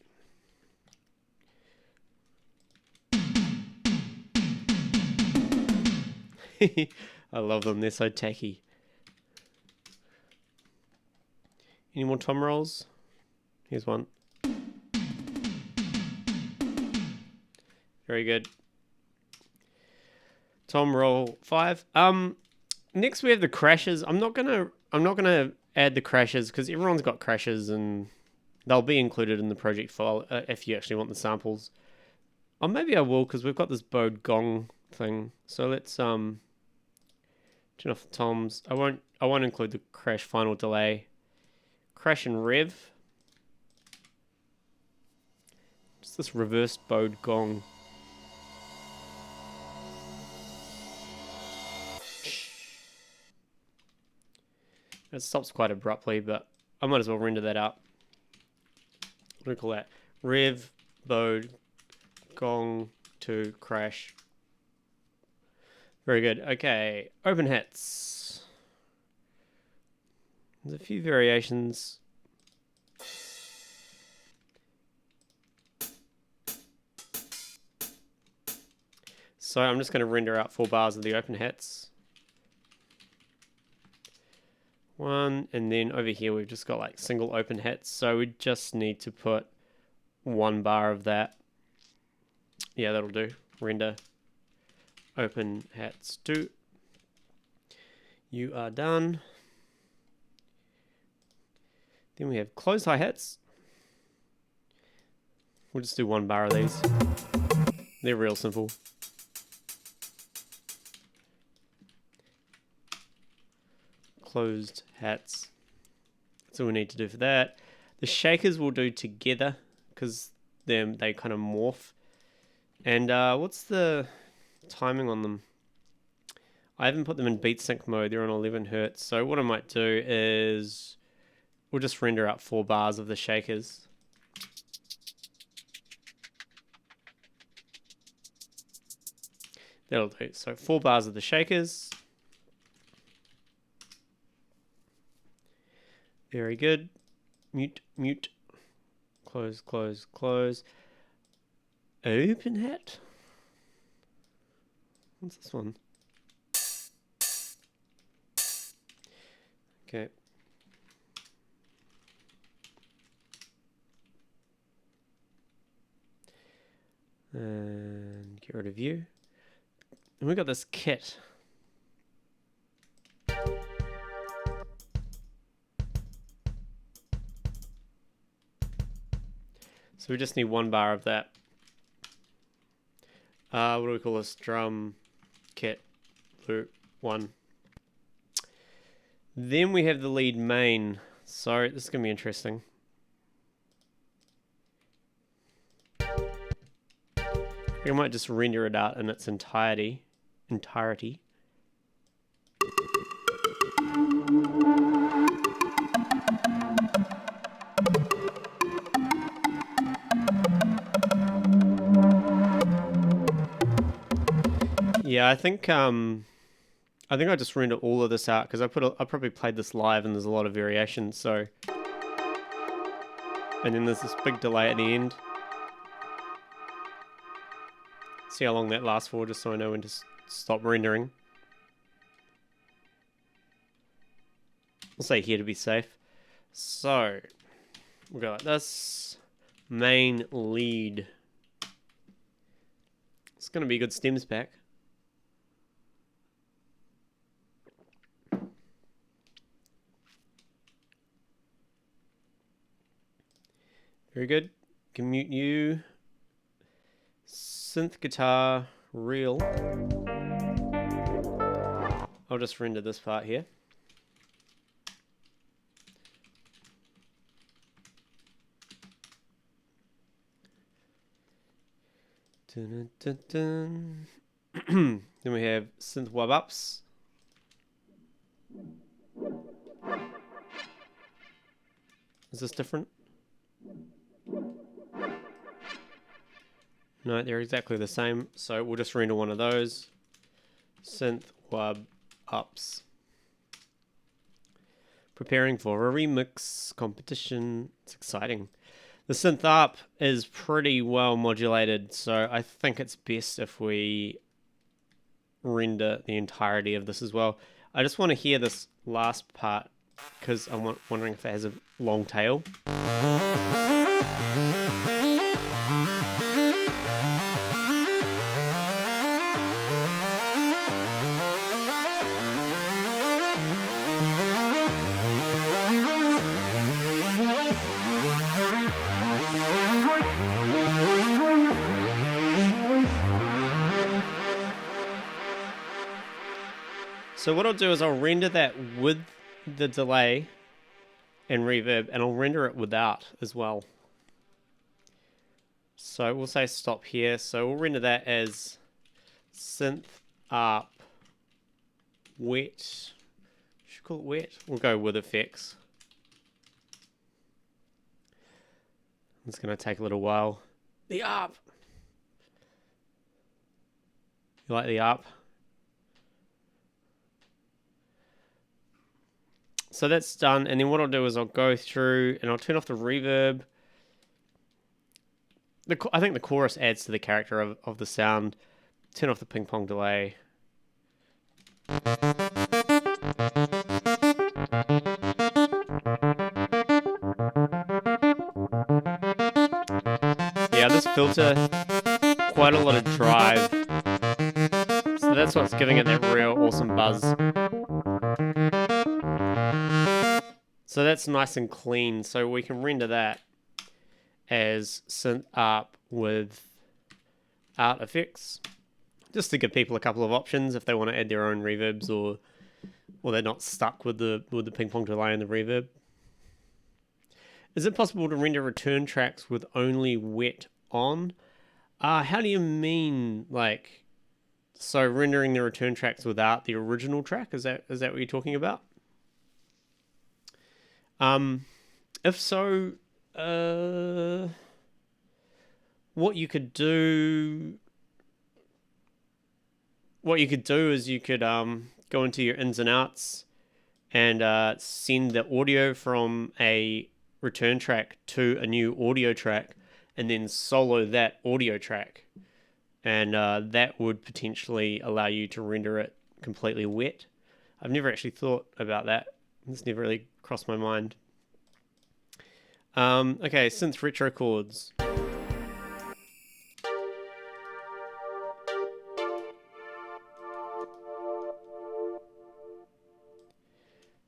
I love them, they're so tacky. Any more tom rolls? Here's one. Very good. Tom roll 5. Next we have the crashes. I'm not gonna add the crashes because everyone's got crashes and they'll be included in the project file if you actually want the samples. Or maybe I will because we've got this bowed gong thing. So let's turn off the toms. I won't include the crash final delay. Crash and rev. Just this reverse bowed gong. It stops quite abruptly, but I might as well render that out. What do we call that? Rev, bowed, gong, to crash. Very good. Okay, open hats. There's a few variations. So I'm just going to render out 4 bars of the open hats. 1, and then over here we've just got like single open hats, so we just need to put 1 bar of that. Yeah, that'll do. Render open hats 2. You are done. Then we have closed hi-hats. We'll just do 1 bar of these. They're real simple. Closed hats. That's all we need to do for that. The shakers we'll do together because they kind of morph. And what's the timing on them? I haven't put them in beat sync mode. They're on 11 hertz. So what I might do is we'll just render out 4 bars of the shakers. That'll do. So 4 bars of the shakers. Very good. Mute, mute. Close, close, close. Open hat. What's this one? Okay. And get rid of you. And we got this kit. So we just need 1 bar of that. What do we call this? Drum kit loop 1. Then we have the lead main. So this is going to be interesting. I might just render it out in its entirety. Yeah, I think I just render all of this out because I probably played this live and there's a lot of variation. So, and then there's this big delay at the end. See how long that lasts for, just so I know when to stop rendering. I'll say here to be safe. So, we'll go like this. Main lead. It's going to be a good stems pack. Very good. Can mute you. Synth guitar reel. I'll just render this part here. Dun, dun, dun, dun. Then we have synth wub ups. Is this different? No, they're exactly the same. So we'll just render one of those. Synth wub ups. Preparing for a remix competition. It's exciting. The synth up is pretty well modulated, so I think it's best if we render the entirety of this as well. I just want to hear this last part because I'm wondering if it has a long tail. So what I'll do is I'll render that with the delay and reverb, and I'll render it without as well. So we'll say stop here. So we'll render that as synth up wet. Should call it wet. We'll go with effects. It's going to take a little while. The up. You like the up? So that's done, and then what I'll do is I'll go through and I'll turn off the reverb. I think the chorus adds to the character of the sound. Turn off the ping pong delay. Yeah, this filter, quite a lot of drive. So that's what's giving it that real awesome buzz. So that's nice and clean, so we can render that as synth up without effects, just to give people a couple of options if they want to add their own reverbs or they're not stuck with the ping pong delay and the reverb. Is it possible to render return tracks with only wet on? How do you mean, like, so rendering the return tracks without the original track? Is that what you're talking about? If so, what you could do is you could go into your ins and outs and send the audio from a return track to a new audio track and then solo that audio track, and that would potentially allow you to render it completely wet. I've never actually thought about that. It's never really crossed my mind. Okay, synth retro chords.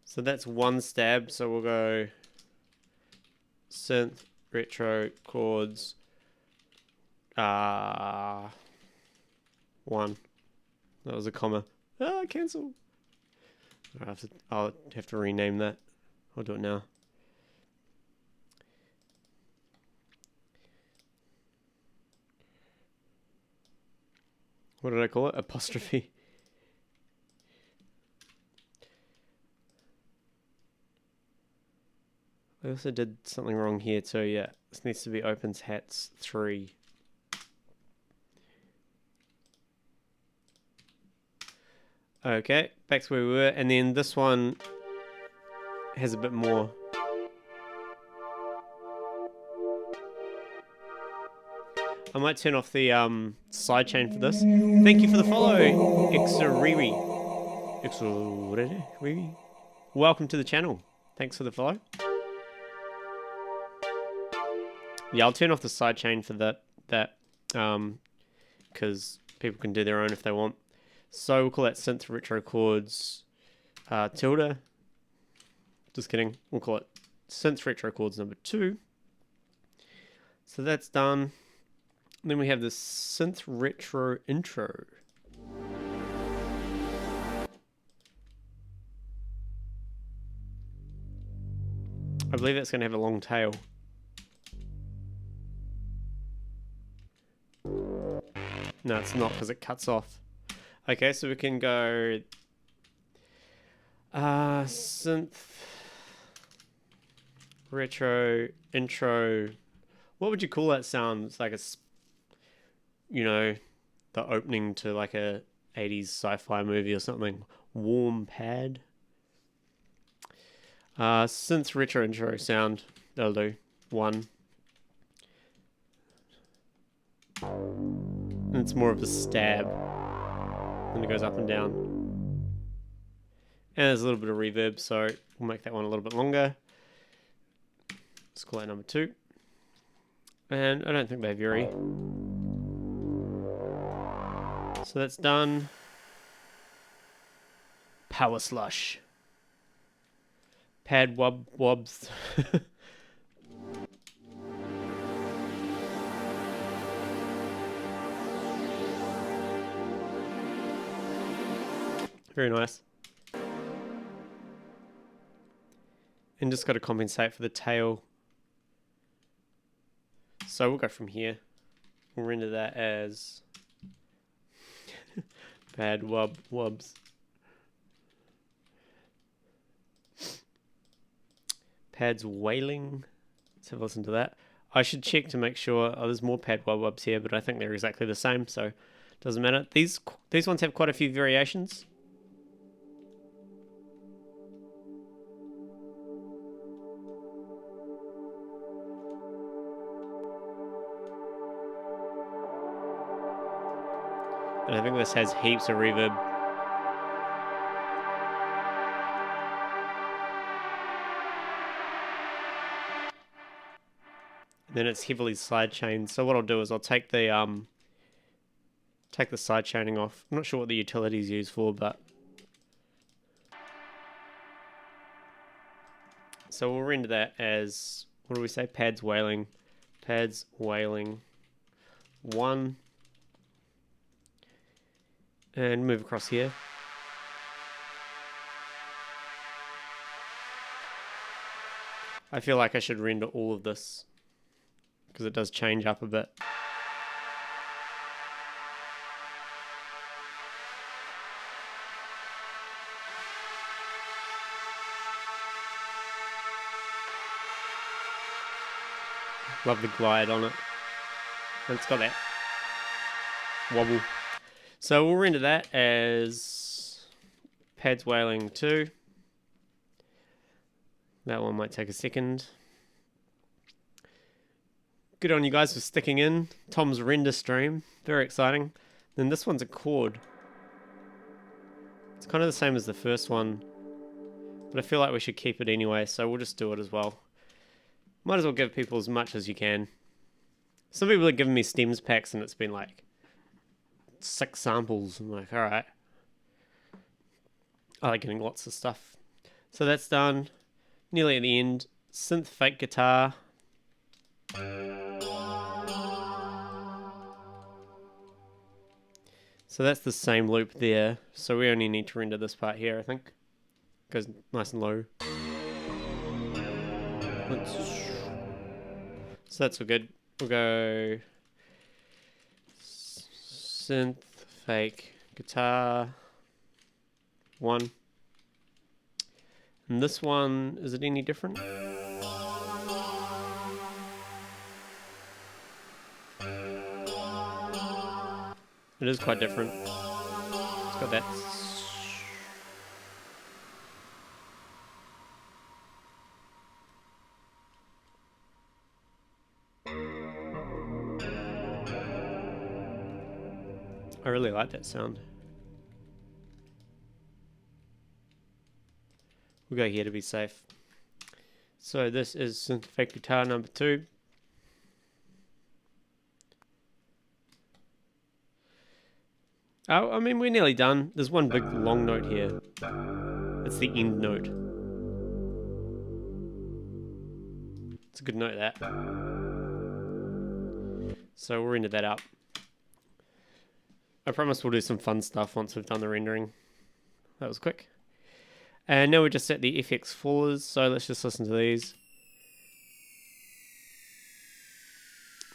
So that's one stab, so we'll go synth retro chords. 1. That was a comma. Ah, cancel. I'll have to rename that. I'll do it now. What did I call it? Apostrophe. I also did something wrong here too, yeah. This needs to be opens hats 3. Okay, back to where we were, and then this one has a bit more. I might turn off the sidechain for this. Thank you for the follow, Ixariri. Welcome to the channel. Thanks for the follow. Yeah, I'll turn off the sidechain for that because people can do their own if they want. So we'll call that synth retro chords tilde. Just kidding. We'll call it synth retro chords number 2. So that's done. Then we have the synth retro intro. I believe that's going to have a long tail. No, it's not because it cuts off. Okay, so we can go synth retro intro. What would you call that sound? It's like you know, the opening to like a 80s sci-fi movie or something. Warm pad. Synth retro intro sound. That'll do. 1. And it's more of a stab. And it goes up and down. And there's a little bit of reverb, so we'll make that one a little bit longer. Let's call that number 2. And I don't think they vary. So that's done. Power slush. Pad wobs. Very nice. And just got to compensate for the tail. So we'll go from here. We'll render that as pad wobs. Pads wailing. Let's have a listen to that. I should check to make sure. Oh, there's more pad wobs here, but I think they're exactly the same, so it doesn't matter. These ones have quite a few variations. And I think this has heaps of reverb. Then it's heavily sidechained. So what I'll do is I'll take the sidechaining off. I'm not sure what the utility is used for, but so we'll render that as, what do we say? Pads wailing 1, and move across here. I feel like I should render all of this because it does change up a bit. Love the glide on it. And it's got that wobble. So we'll render that as pads wailing 2. That one might take a second. Good on you guys for sticking in. Tom's render stream. Very exciting. Then this one's a chord. It's kind of the same as the first one, but I feel like we should keep it anyway, so we'll just do it as well. Might as well give people as much as you can. Some people are giving me stems packs and it's been like 6 samples. I'm like, alright. I like getting lots of stuff. So that's done. Nearly at the end. Synth fake guitar. So that's the same loop there. So we only need to render this part here, I think. Goes nice and low. So that's all good. We'll go synth, fake, guitar, 1. And this one, is it any different? It is quite different. It's got that. I really like that sound. We'll go here to be safe. So this is synth fake guitar number 2. Oh, I mean, we're nearly done. There's one big long note here. It's the end note. It's a good note, that. So we'll render that up. I promise we'll do some fun stuff once we've done the rendering. That was quick. And now we're just at the FX fallers, so let's just listen to these.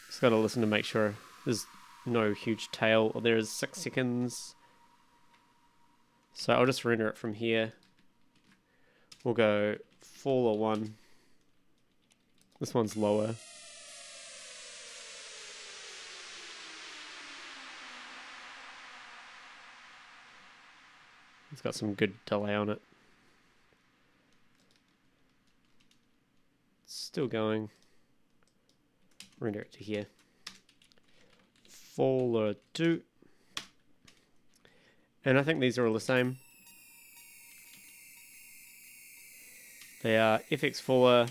Just gotta listen to make sure there's no huge tail. There is 6 seconds. So I'll just render it from here. We'll go faller 1. This one's lower. It's got some good delay on it. It's still going. Render it to here. Faller 2. And I think these are all the same. They are FX faller.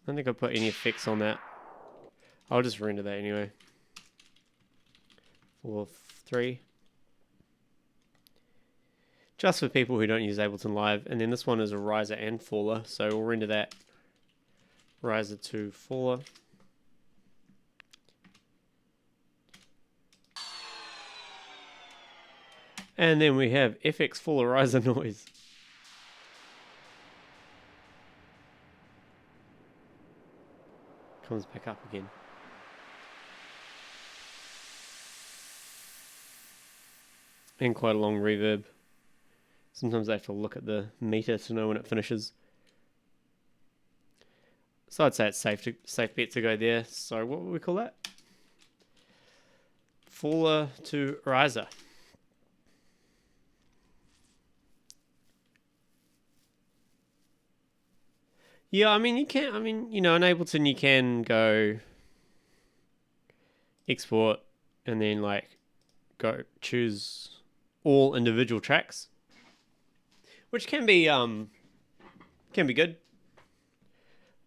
I don't think I put any effects on that. I'll just render that anyway. 4, 3. Just for people who don't use Ableton Live. And then this one is a riser and faller. So we'll render that riser to faller. And then we have FX faller riser noise. Comes back up again. And quite a long reverb. Sometimes I have to look at the meter to know when it finishes. So I'd say it's safe bet to go there. So what would we call that? Faller to riser. Yeah, I mean, you can, you know, in Ableton you can go export and then like go choose all individual tracks, which can be good.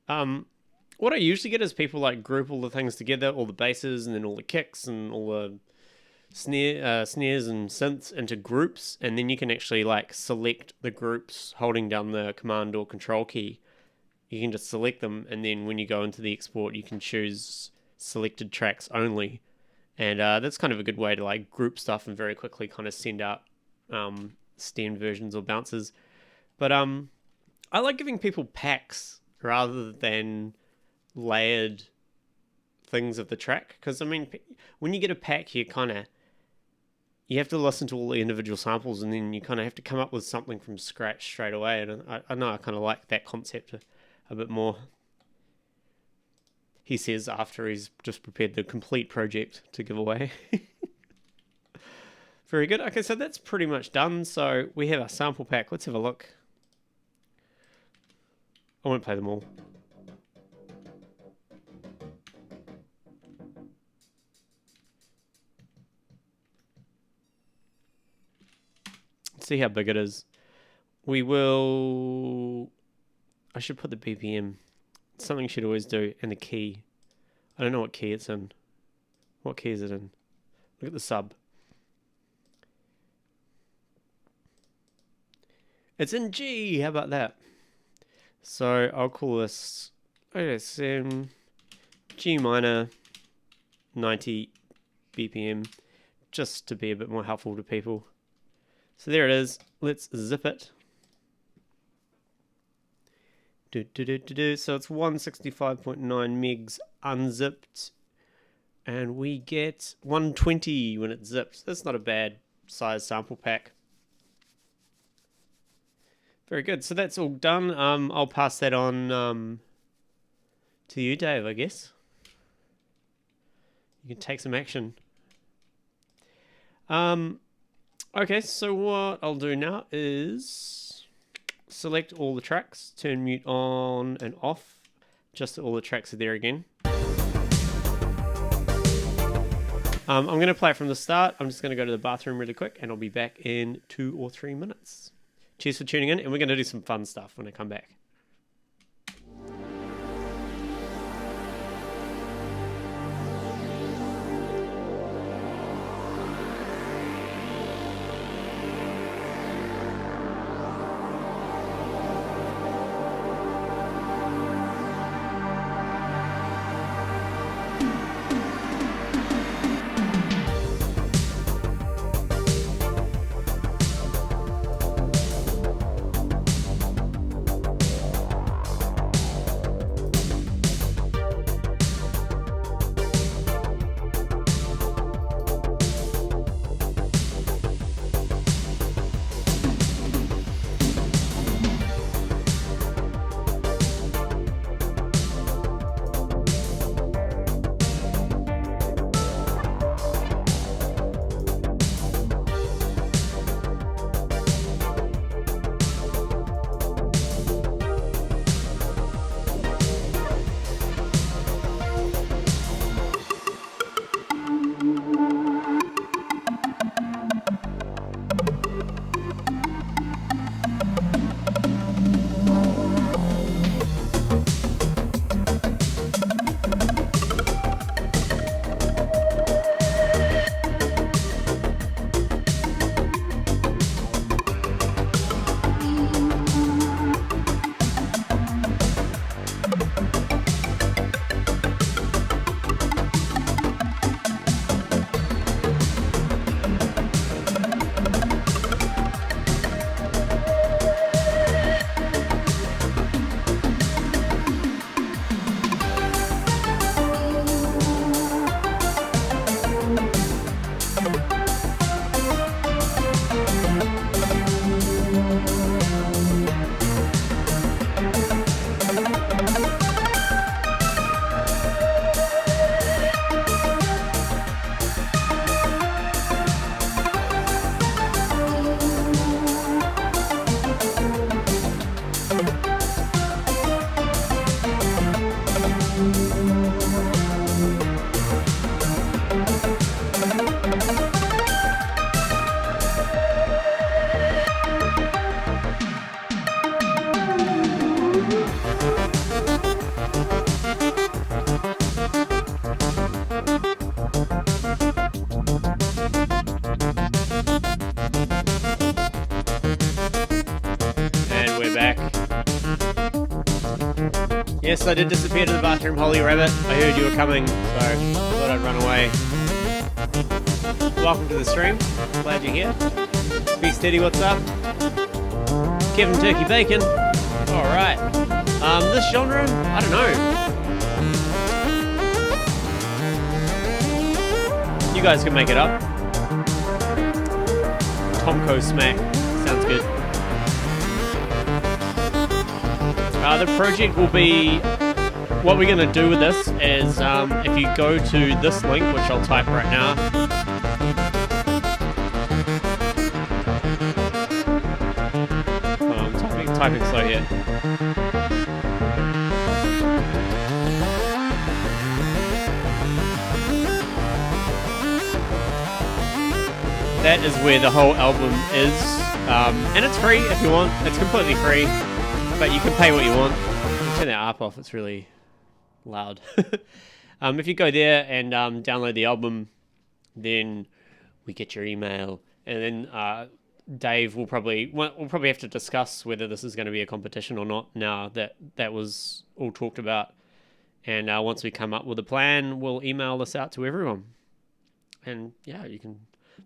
What I usually get is people like group all the things together, all the basses and then all the kicks and all the snares and synths into groups, and then you can actually like select the groups holding down the command or control key. You can just select them, and then when you go into the export, you can choose selected tracks only. And that's kind of a good way to like group stuff and very quickly kind of send out stemmed versions or bounces. But I like giving people packs rather than layered things of the track. Because, I mean, when you get a pack, you have to listen to all the individual samples, and then you kind of have to come up with something from scratch straight away. And I know I kind of like that concept a bit more. He says after he's just prepared the complete project to give away. Very good. Okay, so that's pretty much done. So we have our sample pack. Let's have a look. I won't play them all. Let's see how big it is. We will... I should put the BPM. It's something you should always do. And the key. I don't know what key it's in. What key is it in? Look at the sub. It's in G. How about that? So I'll call this OSM, G minor, 90 BPM, just to be a bit more helpful to people. So there it is. Let's zip it. So it's 165.9 megs unzipped, and we get 120 when it zips. That's not a bad size sample pack. Very good. So that's all done. I'll pass that on to you, Dave, I guess. You can take some action. Okay, so what I'll do now is select all the tracks, turn mute on and off, just so all the tracks are there again. I'm going to play it from the start. I'm just going to go to the bathroom really quick, and I'll be back in 2 or 3 minutes. Cheers for tuning in, and we're going to do some fun stuff when I come back. Yes, I did disappear to the bathroom, Holy Rabbit. I heard you were coming, so I thought I'd run away. Welcome to the stream. Glad you're here. Be Steady, what's up? Kevin Turkey Bacon. Alright. This genre? I don't know. You guys can make it up. Tomko Smack. Sounds good. The project will be, what we're going to do with this is, if you go to this link, which I'll type right now. I'm typing slow here. That is where the whole album is, and it's free if you want. It's completely free. But you can pay what you want. Turn that up off, it's really loud. If you go there and download the album, then we get your email. And then Dave will we'll probably have to discuss whether this is going to be a competition or not now that that was all talked about. And once we come up with a plan, we'll email this out to everyone. And yeah, you can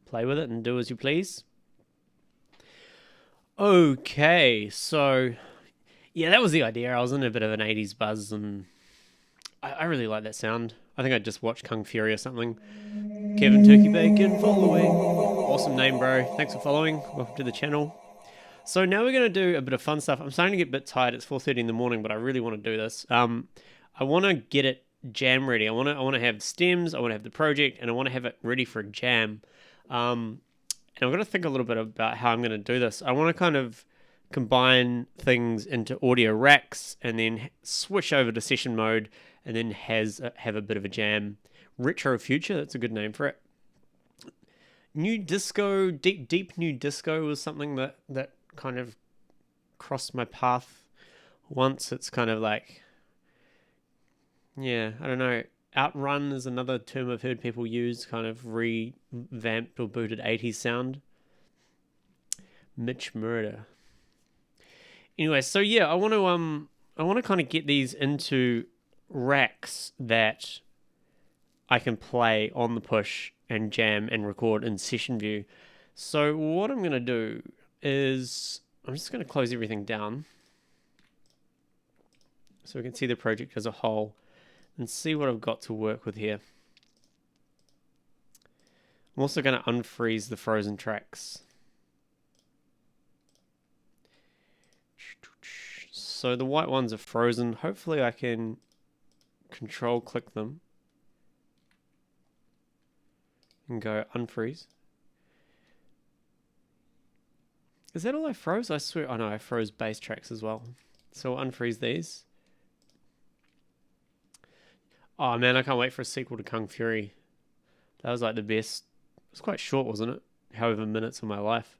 play with it and do as you please. Okay, so yeah, that was the idea. I was in a bit of an 80s buzz, and I really like that sound. I think I just watched Kung Fury or something. Kevin Turkey Bacon following. Awesome name, bro. Thanks for following. Welcome to the channel. So now we're going to do a bit of fun stuff. I'm starting to get a bit tired. It's 4:30 in the morning, but I really want to do this. I want to get it jam ready. I want to have stems. I want to have the project, and I want to have it ready for a jam. And I'm going to think a little bit about how I'm going to do this. I want to kind of combine things into audio racks, and then switch over to session mode, and then have a bit of a jam. Retro Future, that's a good name for it. New disco, deep new disco was something that kind of crossed my path once. It's kind of like, yeah, I don't know. Outrun is another term I've heard people use, kind of revamped or booted 80s sound. Mitch Murder. Anyway, so yeah, I want to kind of get these into racks that I can play on the push and jam and record in session view. So what I'm going to do is I'm just going to close everything down so we can see the project as a whole and see what I've got to work with here. I'm also going to unfreeze the frozen tracks. So the white ones are frozen. Hopefully I can control click them and go unfreeze. Is that all I froze? I swear, oh no, I froze bass tracks as well. So we'll unfreeze these. Oh man, I can't wait for a sequel to Kung Fury. That was like the best. It was quite short, wasn't it? However minutes of my life.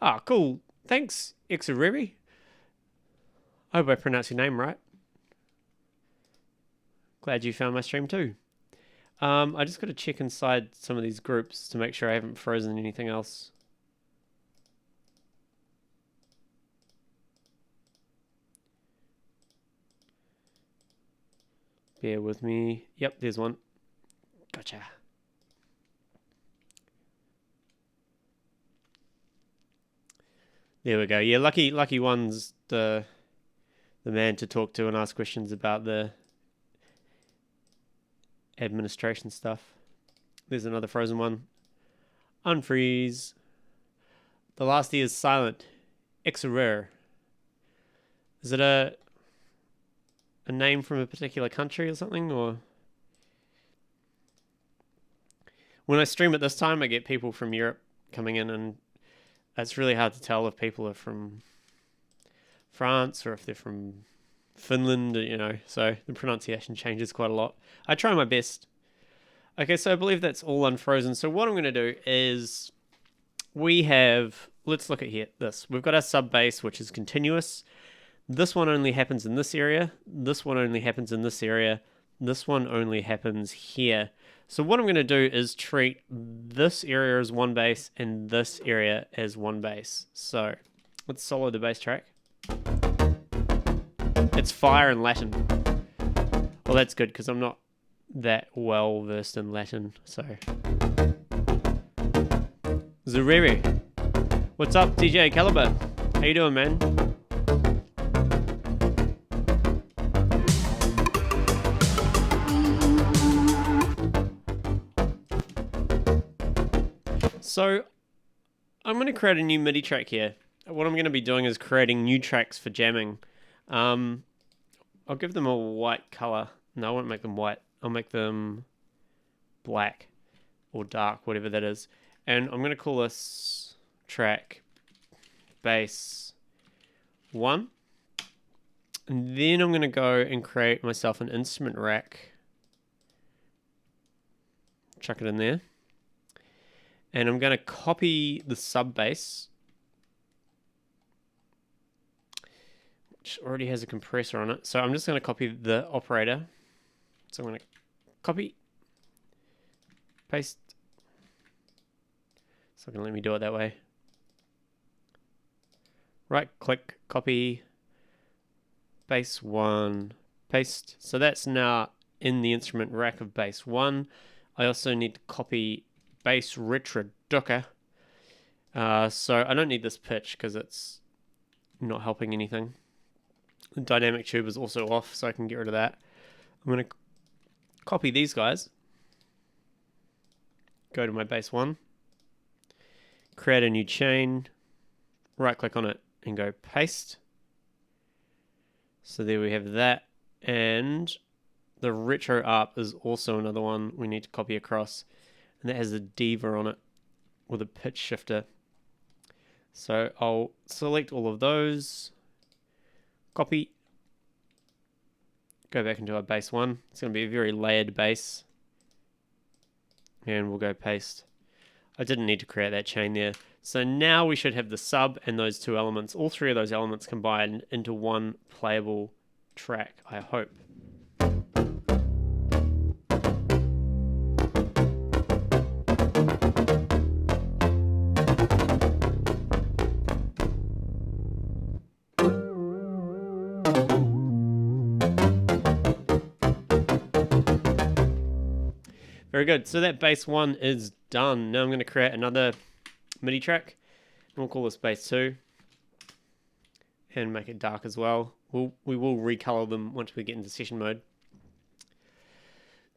Ah, cool. Thanks, Exareri. I hope I pronounced your name right. Glad you found my stream too. I just got to check inside some of these groups to make sure I haven't frozen anything else. Bear with me. Yep, there's one. Gotcha. There we go. Yeah, lucky one's the man to talk to and ask questions about the administration stuff. There's another frozen one. Unfreeze. The last E is silent. Exarere. Is it a name from a particular country or something? Or when I stream at this time, I get people from Europe coming in, and it's really hard to tell if people are from France or if they're from Finland, you know, so the pronunciation changes quite a lot. I try my best. Okay, so I believe that's all unfrozen. So what I'm going to do is we have, let's look at here, this. We've got our sub bass, which is continuous. This one only happens in this area. This one only happens in this area. This one only happens here. So what I'm going to do is treat this area as one bass and this area as one bass. So let's solo the bass track. It's fire in Latin. Well, that's good because I'm not that well versed in Latin. So Zuriri. What's up, DJ Caliber? How you doing, man? So I'm going to create a new MIDI track here. What I'm going to be doing is creating new tracks for jamming. I'll give them a white color. No, I won't make them white. I'll make them black or dark, whatever that is. And I'm going to call this track bass 1. And then I'm going to go and create myself an instrument rack. Chuck it in there. And I'm going to copy the sub bass, which already has a compressor on it. So I'm just going to copy the operator. So I'm going to copy, paste. It's not going to let me do it that way. Right click, copy, bass 1, paste. So that's now in the instrument rack of bass 1. I also need to copy bass retroducer. So I don't need this pitch because it's not helping anything. The dynamic tube is also off, so I can get rid of that. I'm going to copy these guys. Go to my bass 1. Create a new chain. Right click on it and go paste. So there we have that. And the retro ARP is also another one we need to copy across. And that has a diva on it with a pitch shifter. So I'll select all of those. Copy. Go back into our bass 1. It's going to be a very layered bass. And we'll go paste. I didn't need to create that chain there. So now we should have the sub and those two elements, all three of those elements combined into one playable track, I hope. Very good. So that bass 1 is done. Now I'm going to create another MIDI track. And we'll call this bass 2. And make it dark as well. We will recolor them once we get into session mode.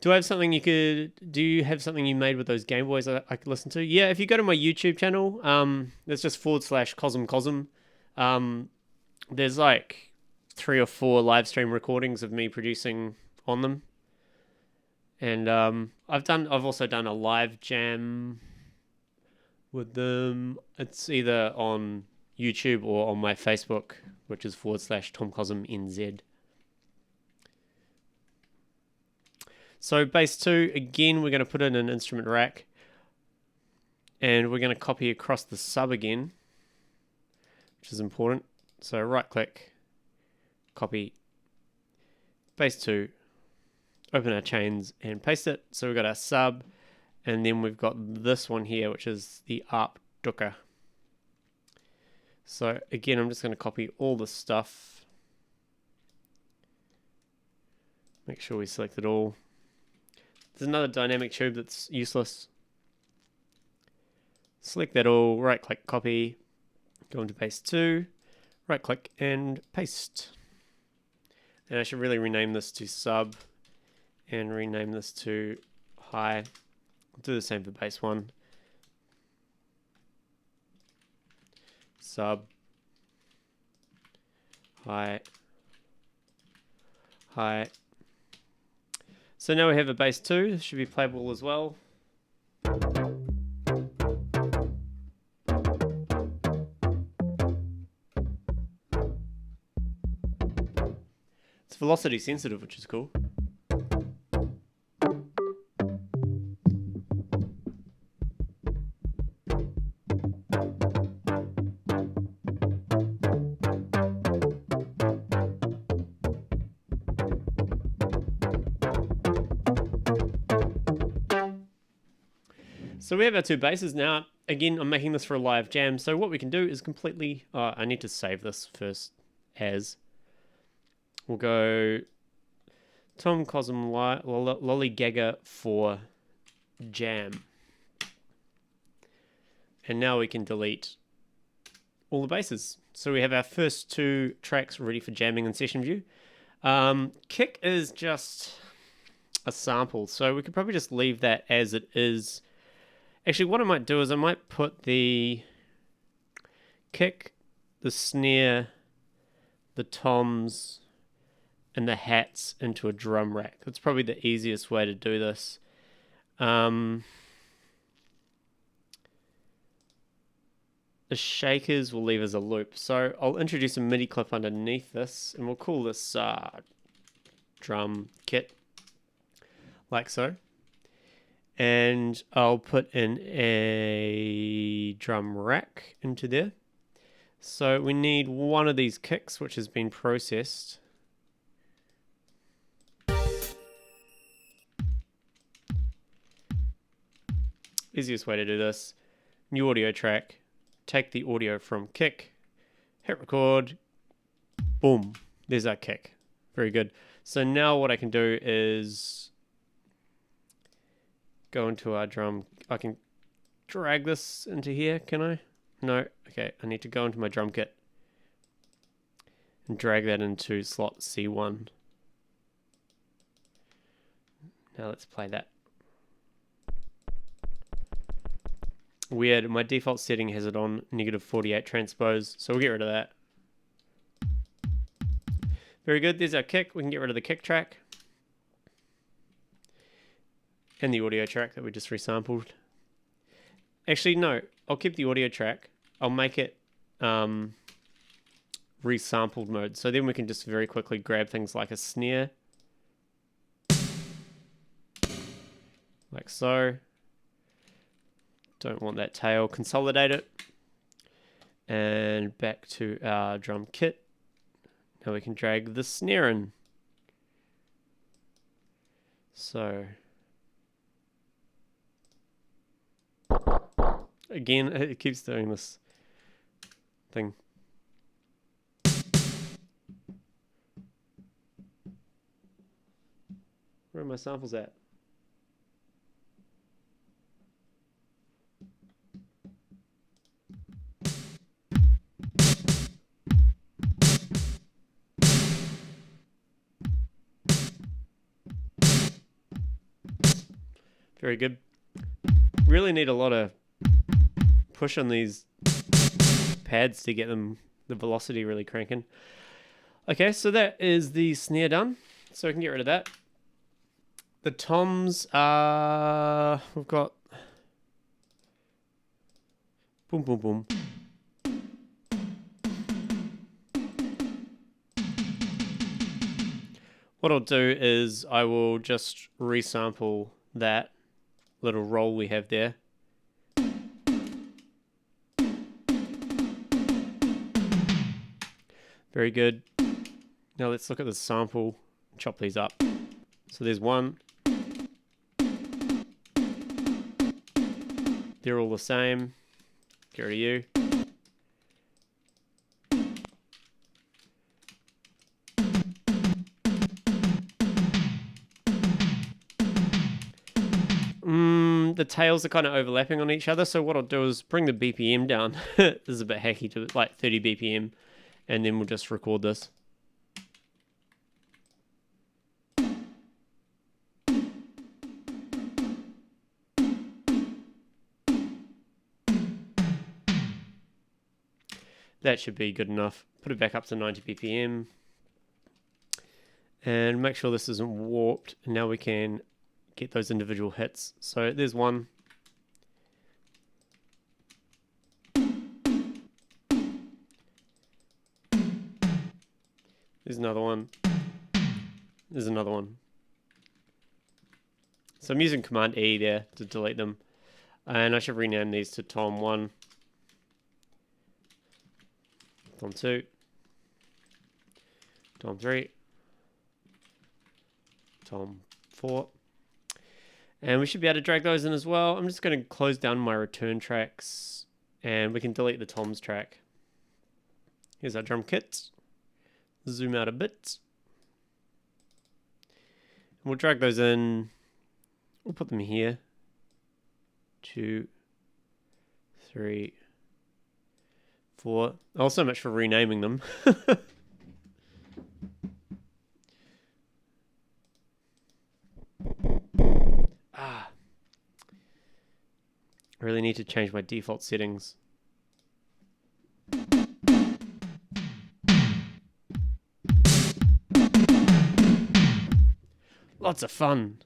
Do I have something do you have something you made with those Game Boys I could listen to? Yeah, if you go to my YouTube channel, that's just /Cosm. There's like 3 or 4 live stream recordings of me producing on them. And I've also done a live jam with them. It's either on YouTube or on my Facebook, which is /TomCosmNZ. So bass 2, again, we're going to put in an instrument rack. And we're going to copy across the sub again, which is important. So right click, copy, bass 2. Open our chains and paste it. So we've got our sub, and then we've got this one here, which is the ARP ducker. So again, I'm just going to copy all this stuff. Make sure we select it all. There's another dynamic tube that's useless. Select that all, right click, copy, go into bass 2, right click and paste. And I should really rename this to sub. And rename this to high. I'll do the same for bass 1. Sub. High. High. So now we have a bass 2. This should be playable as well. It's velocity sensitive, which is cool. So we have our 2 basses now. Again, I'm making this for a live jam. So what we can do is completely... I need to save this first as. We'll go Tom Cosm Lollygagger for jam. And now we can delete all the basses. So we have our first 2 tracks ready for jamming in session view. Kick is just a sample. So we could probably just leave that as it is. Actually, what I might do is I might put the kick, the snare, the toms, and the hats into a drum rack. That's probably the easiest way to do this. The shakers we'll leave as a loop. So I'll introduce a MIDI clip underneath this, and we'll call this drum kit, like so. And I'll put in a drum rack into there. So we need one of these kicks, which has been processed. Easiest way to do this, new audio track, take the audio from kick, hit record, boom. There's our kick. Very good. So now what I can do is go into our drum. I can drag this into here, can I? No. Okay, I need to go into my drum kit and drag that into slot C1. Now let's play that. Weird, my default setting has it on -48 transpose, so we'll get rid of that. Very good, there's our kick. We can get rid of the kick track. And the audio track that we just resampled. Actually, no, I'll keep the audio track. I'll make it resampled mode, so then we can just very quickly grab things like a snare. Like so. Don't want that tail. Consolidate it. And back to our drum kit. Now we can drag the snare in. So. Again, it keeps doing this thing. Where are my samples at? Very good. Really need a lot of push on these pads to get them the velocity really cranking. Okay, so that is the snare done. So we can get rid of that. The toms are... We've got... Boom, boom, boom. What I'll do is I will just resample that little roll we have there. Very good. Now let's look at the sample, chop these up. So there's one. They're all the same. Get rid of you. The tails are kind of overlapping on each other, so what I'll do is bring the BPM down. This is a bit hacky, to like 30 BPM, and then we'll just record this. That should be good enough. Put it back up to 90 BPM. And make sure this isn't warped. And now we can get those individual hits. So there's one. There's another one. There's another one. So I'm using Command E there to delete them. And I should rename these to Tom 1. Tom 2. Tom 3. Tom 4. And we should be able to drag those in as well. I'm just going to close down my return tracks and we can delete the toms track. Here's our drum kit. Zoom out a bit. And we'll drag those in. We'll put them here. 2, 3, 4. Oh, so much for renaming them. I really need to change my default settings. Lots of fun.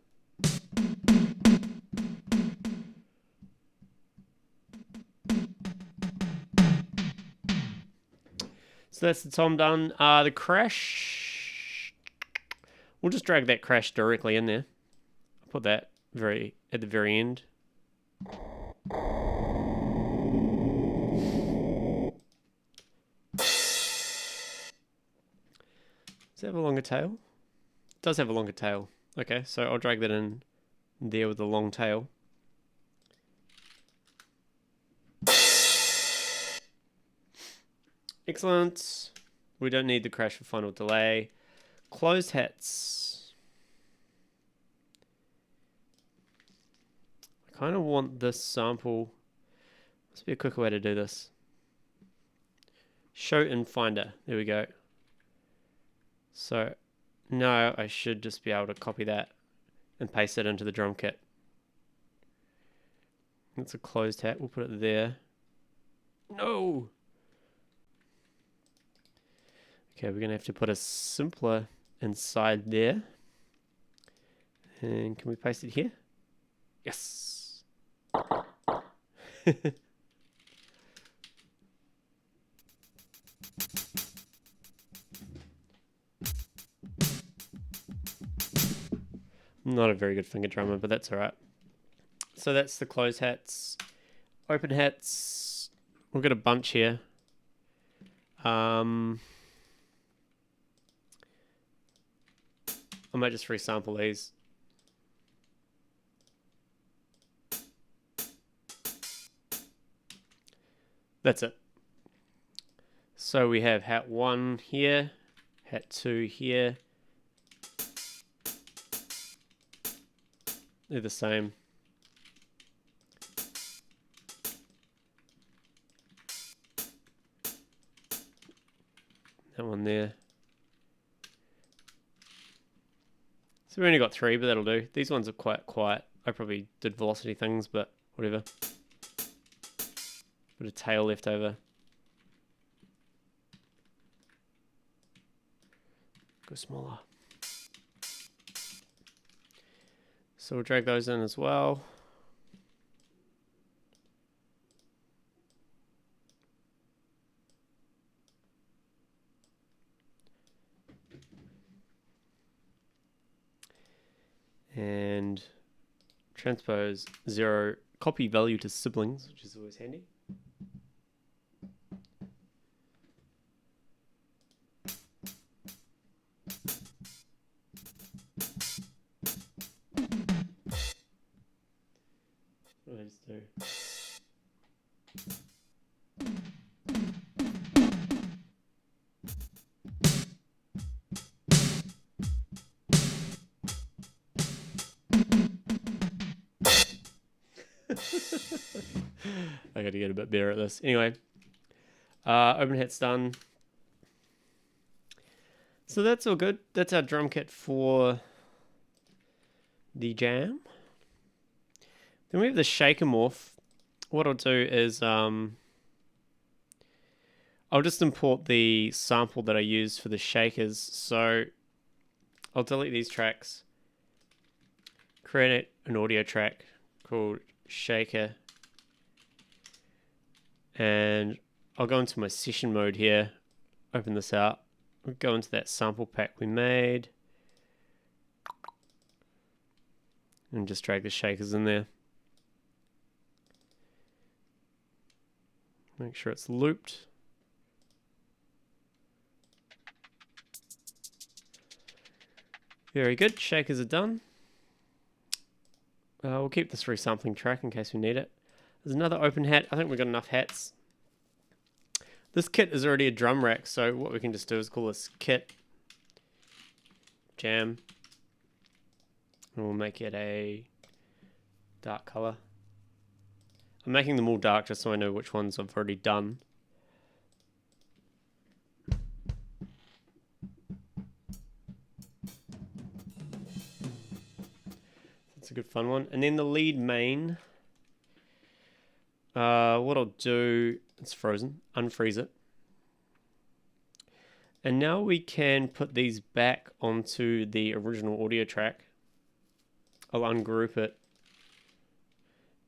So that's the tom done. The crash, we'll just drag that crash directly in there. I'll put that at the very end. Does it have a longer tail? It does have a longer tail. Okay, so I'll drag that in there with the long tail. Excellent. We don't need the crash for final delay. Closed hats. I kind of want this sample. Must be a quicker way to do this. Show in Finder. There we go. So now I should just be able to copy that and paste it into the drum kit. It's a closed hat. We'll put it there. No! Okay, we're going to have to put a simpler inside there. And can we paste it here? Yes! Not a very good finger drummer, but that's alright. So that's the closed hats. Open hats. We've got a bunch here. I might just resample these. That's it. So we have hat 1 here, hat 2 here. They're the same. That one there. So we only got 3, but that'll do. These ones are quite quiet. I probably did velocity things, but whatever. Bit of tail left over. Go smaller. So we'll drag those in as well. And transpose 0 copy value to siblings, which is always handy. What do I just do? I gotta get a bit better at this. Anyway, open hat's done. So that's all good. That's our drum kit for the jam. Then we have the shaker morph. What I'll do is I'll just import the sample that I used for the shakers. So I'll delete these tracks, create an audio track called shaker, and I'll go into my session mode here, open this out, we'll go into that sample pack we made, and just drag the shakers in there. Make sure it's looped. Very good, shakers are done. We'll keep this resampling track in case we need it. There's another open hat. I think we've got enough hats. This kit is already a drum rack, so what we can just do is call this kit jam. And we'll make it a dark color. I'm making them all dark just so I know which ones I've already done. That's a good fun one. And then the lead main. What I'll do, it's frozen, unfreeze it. And now we can put these back onto the original audio track. I'll ungroup it.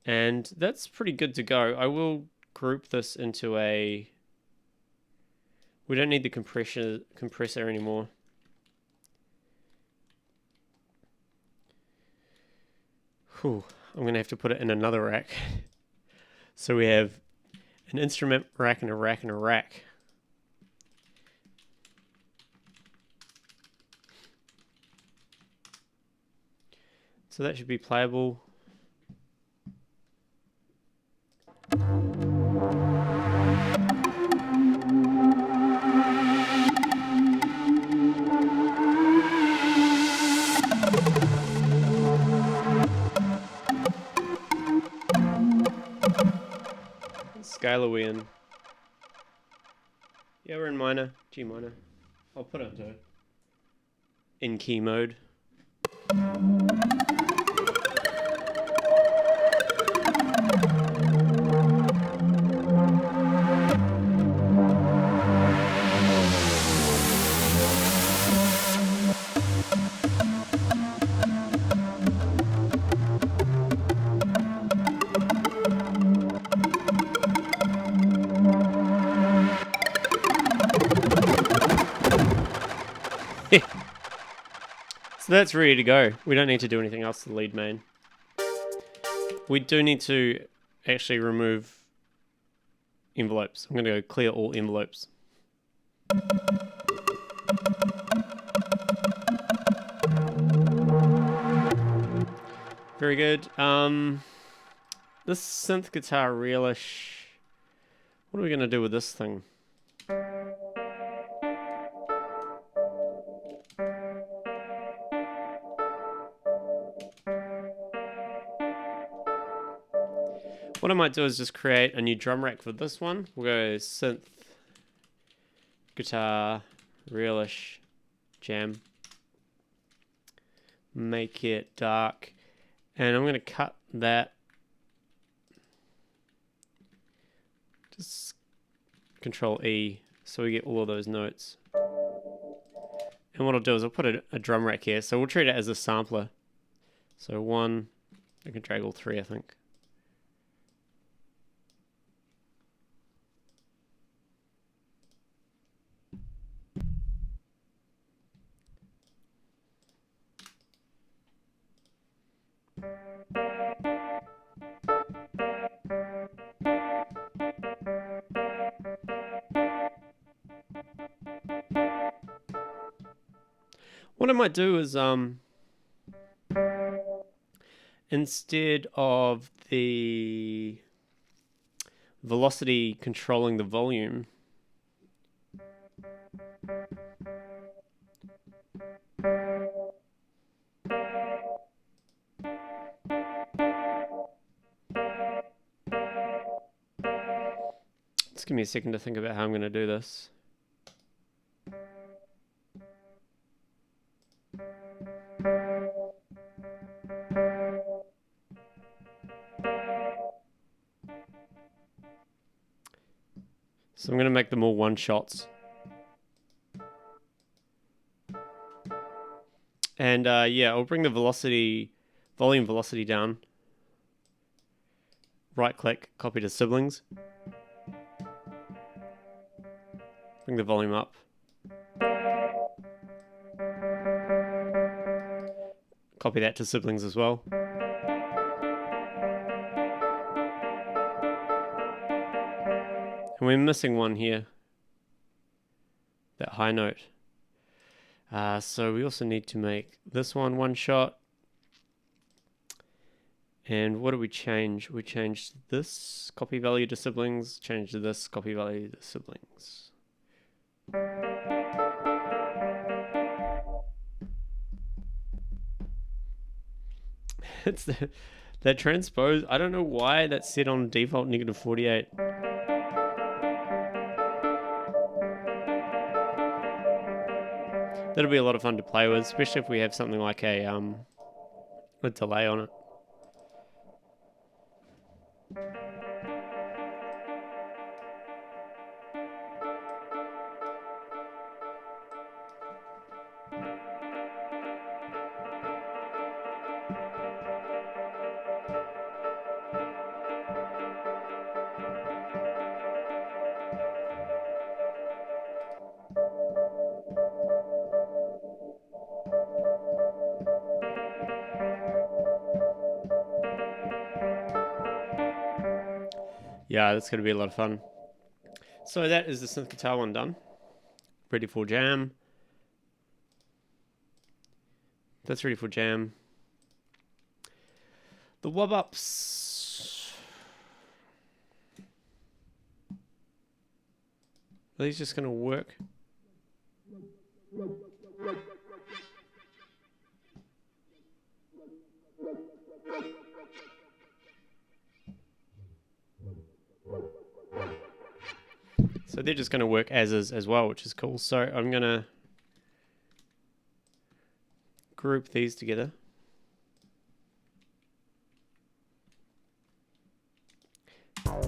And that's pretty good to go. I will group this into a... We don't need the compressor anymore. Whew, I'm going to have to put it in another rack. So we have an instrument rack and a rack and a rack. So that should be playable. scale are we in? Yeah, we're in minor, G minor. I'll put it into in key mode. So that's ready to go. We don't need to do anything else to the lead main. We do need to actually remove envelopes. I'm going to go clear all envelopes. Very good. This synth guitar realish. What are we going to do with this thing? What I might do is just create a new drum rack for this one. We'll go synth, guitar, realish, jam. Make it dark. And I'm going to cut that. Just Control E so we get all of those notes. And what I'll do is I'll put a drum rack here. So we'll treat it as a sampler. So one, I can drag all three, I think. What I might do is instead of the velocity controlling the volume, just give me a second to think about how I'm going to do this. So I'm going to make them all one shots. And yeah, I'll bring the volume velocity down. Right click, copy to siblings. Bring the volume up. Copy that to siblings as well. And we're missing one here. That high note. So we also need to make this one shot. And what do we change? We changed this copy value to siblings, changed this copy value to siblings. It's that transpose. I don't know why that's set on default -48. That'll be a lot of fun to play with, especially if we have something like a delay on it. Yeah, that's going to be a lot of fun. So that is the synth guitar one done. Ready for jam. That's ready for jam. The wub-ups. Are these just going to work? So they're just going to work as is as well, which is cool. So I'm going to group these together. And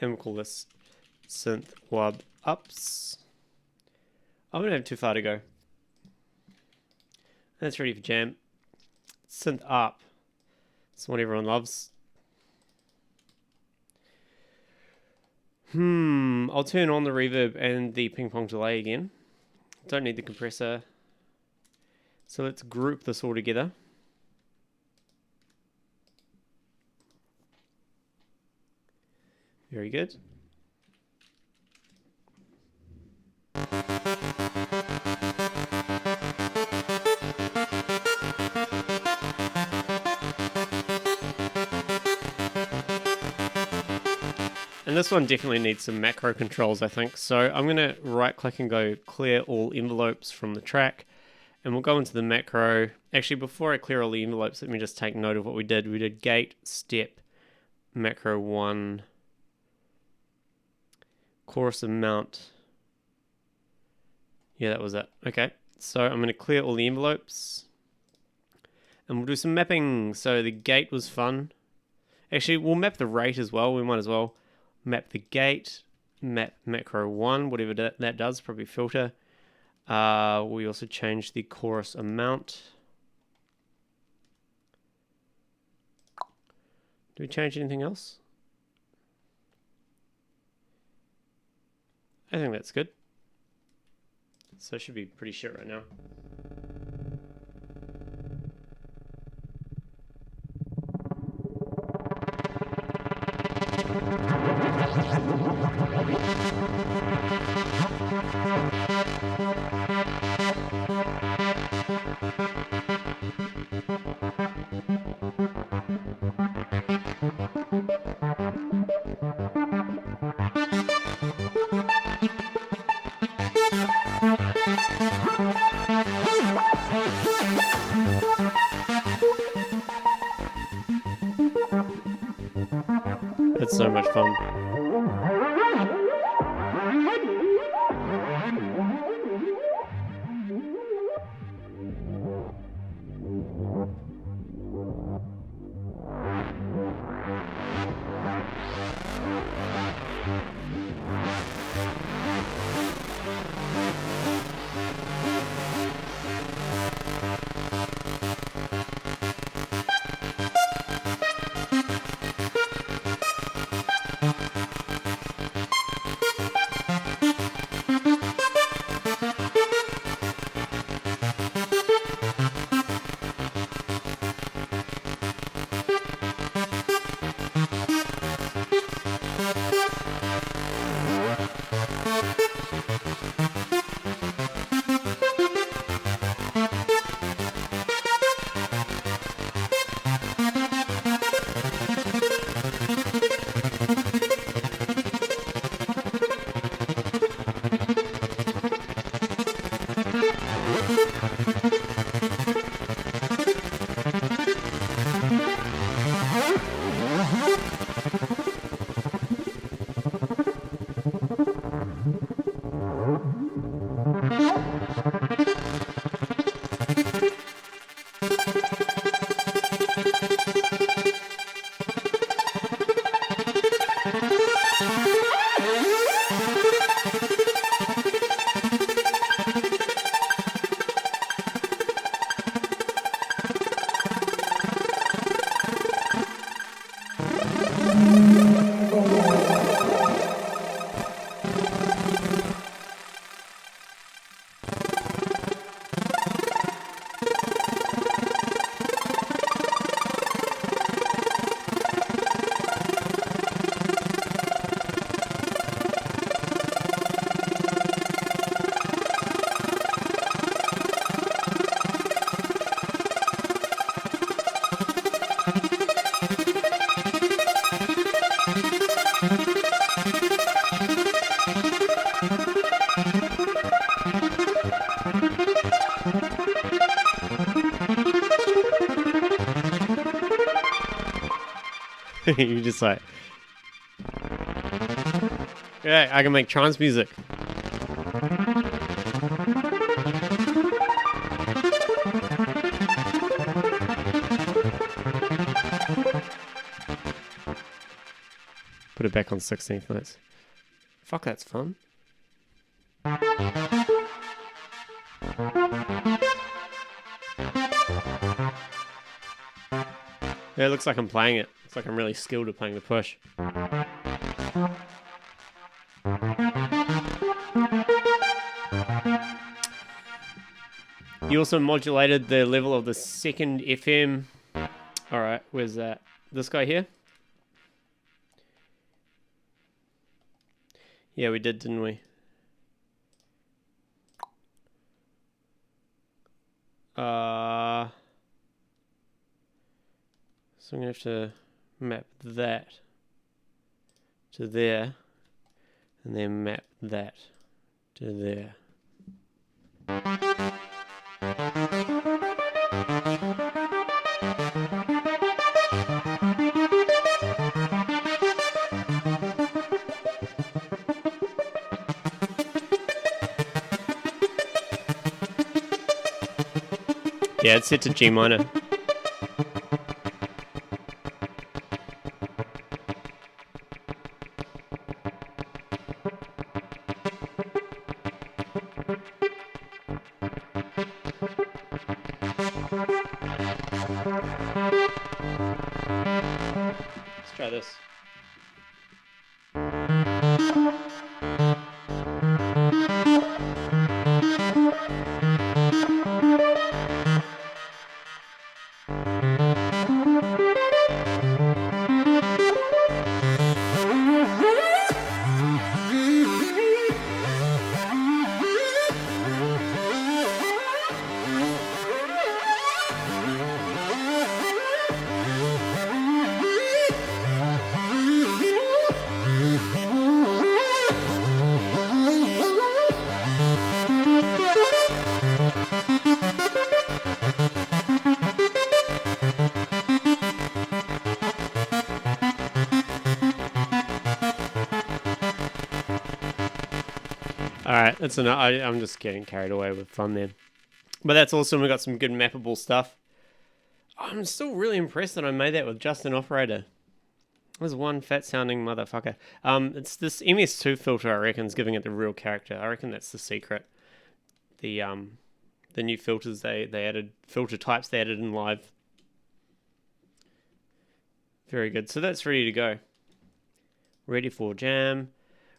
we'll call this synth wub ups. I don't have too far to go. That's ready for jam. Synth up. It's what everyone loves. I'll turn on the reverb and the ping pong delay again. Don't need the compressor. So let's group this all together. Very good. And this one definitely needs some macro controls, I think. So I'm going to right click and go clear all envelopes from the track. And we'll go into the macro. Actually, before I clear all the envelopes, let me just take note of what we did. We did gate, step, macro 1, chorus amount. Yeah, that was it. Okay, so I'm going to clear all the envelopes. And we'll do some mapping. So the gate was fun. Actually, we'll map the rate as well. We might as well map the gate, map macro 1, whatever that does, probably filter. We also change the chorus amount. Do we change anything else? I think that's good. So it should be pretty shit right now. It's so much fun. You just like... Yeah, I can make trance music. Put it back on 16th notes. Fuck, that's fun. Yeah, it looks like I'm playing it. Looks like I'm really skilled at playing the push. You also modulated the level of the second FM. Alright, where's that? This guy here? Yeah, we did, didn't we? So I'm going to have to map that to there, and then map that to there. Yeah, it's set to G minor. Let's try this. Alright, that's enough. I'm just getting carried away with fun then. But that's awesome. We got some good mappable stuff. I'm still really impressed that I made that with just an operator. There's one fat sounding motherfucker. It's this MS2 filter, I reckon, is giving it the real character. I reckon that's the secret. The new filters they added, filter types they added in live. Very good. So that's ready to go. Ready for jam.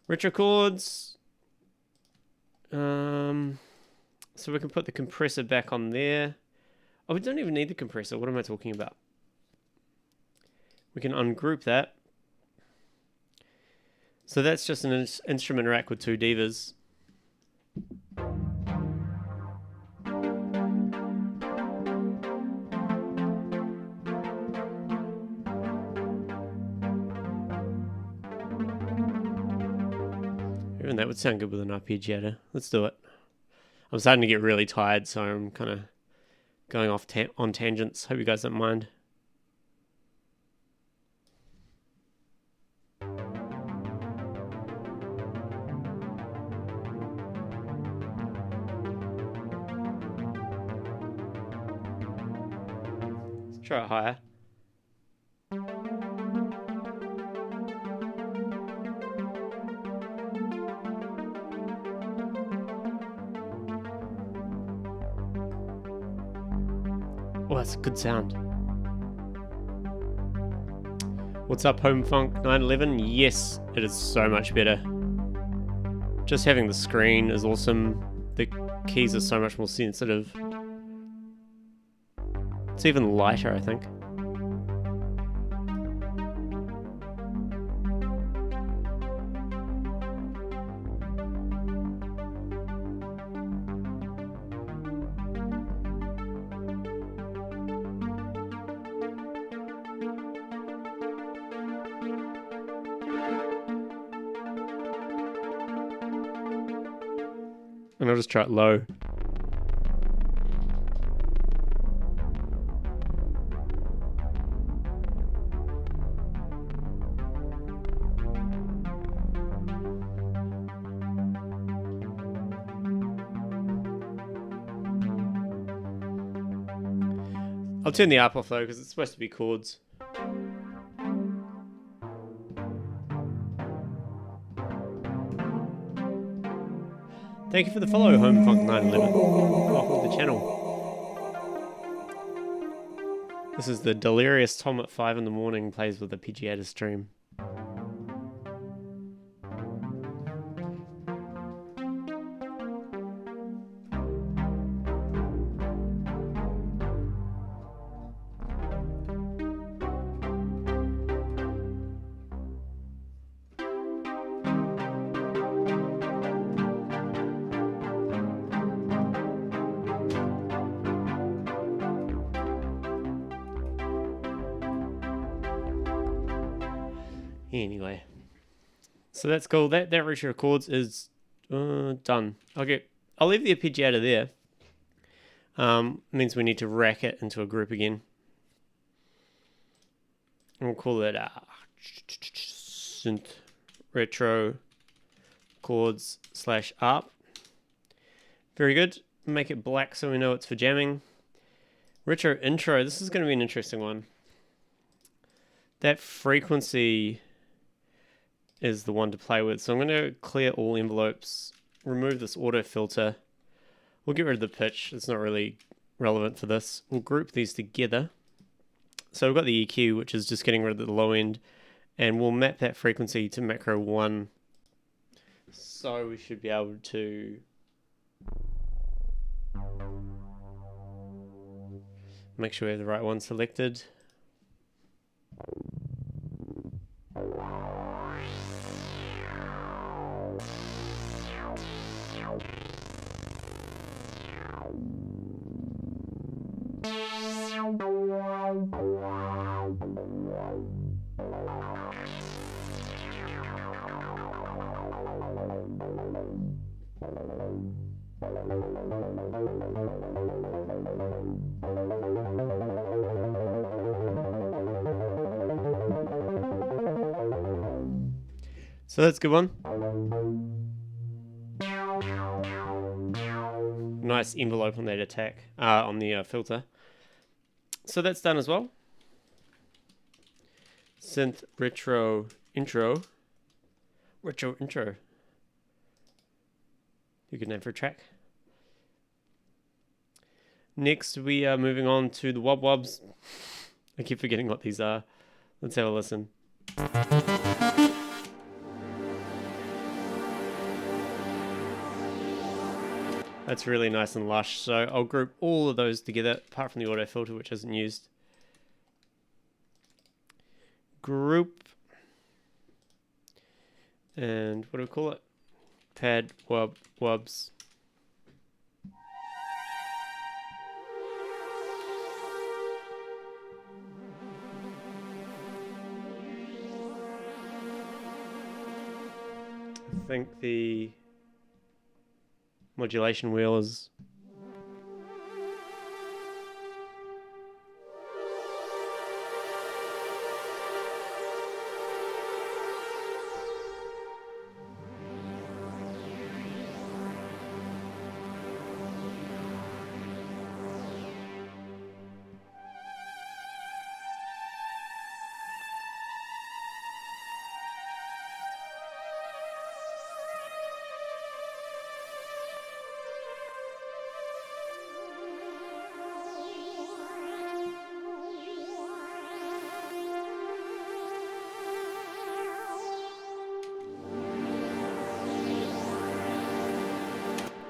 Retro chords. So we can put the compressor back on there. Oh, we don't even need the compressor. What am I talking about? We can ungroup that. So that's just an instrument rack with two divas. Even that would sound good with an arpeggiator. Let's do it. I'm starting to get really tired, so I'm kind of going off on tangents. Hope you guys don't mind. Let's try it higher. Oh, that's a good sound. What's up, Home Funk 911? Yes, it is so much better. Just having the screen is awesome. The keys are so much more sensitive. It's even lighter, I think. And I'll just try it low. I'll turn the ARP off though, because it's supposed to be chords. Thank you for the follow, HomeFunk911. Welcome to the channel. This is the delirious Tom at 5 in the morning plays with a Pidgeotto stream. Anyway, so that's cool. That ratio of chords is done. Okay, I'll leave the arpeggiator there. Means we need to rack it into a group again. And we'll call it synth retro chords / ARP. Very good. Make it black so we know it's for jamming. Retro intro. This is going to be an interesting one. That frequency is the one to play with. So I'm going to clear all envelopes, remove this auto filter. We'll get rid of the pitch. It's not really relevant for this. We'll group these together. So we've got the EQ, which is just getting rid of the low end, and we'll map that frequency to macro 1. So we should be able to make sure we have the right one selected. So that's a good one. Nice envelope on that attack, on the filter. So that's done as well. Synth retro intro. Retro intro. A good name for a track. Next, we are moving on to the wob wobs. I keep forgetting what these are. Let's have a listen. That's really nice and lush. So I'll group all of those together, apart from the auto filter, which isn't used. Group. And what do we call it? Pad wob wobs. I think the modulation wheel is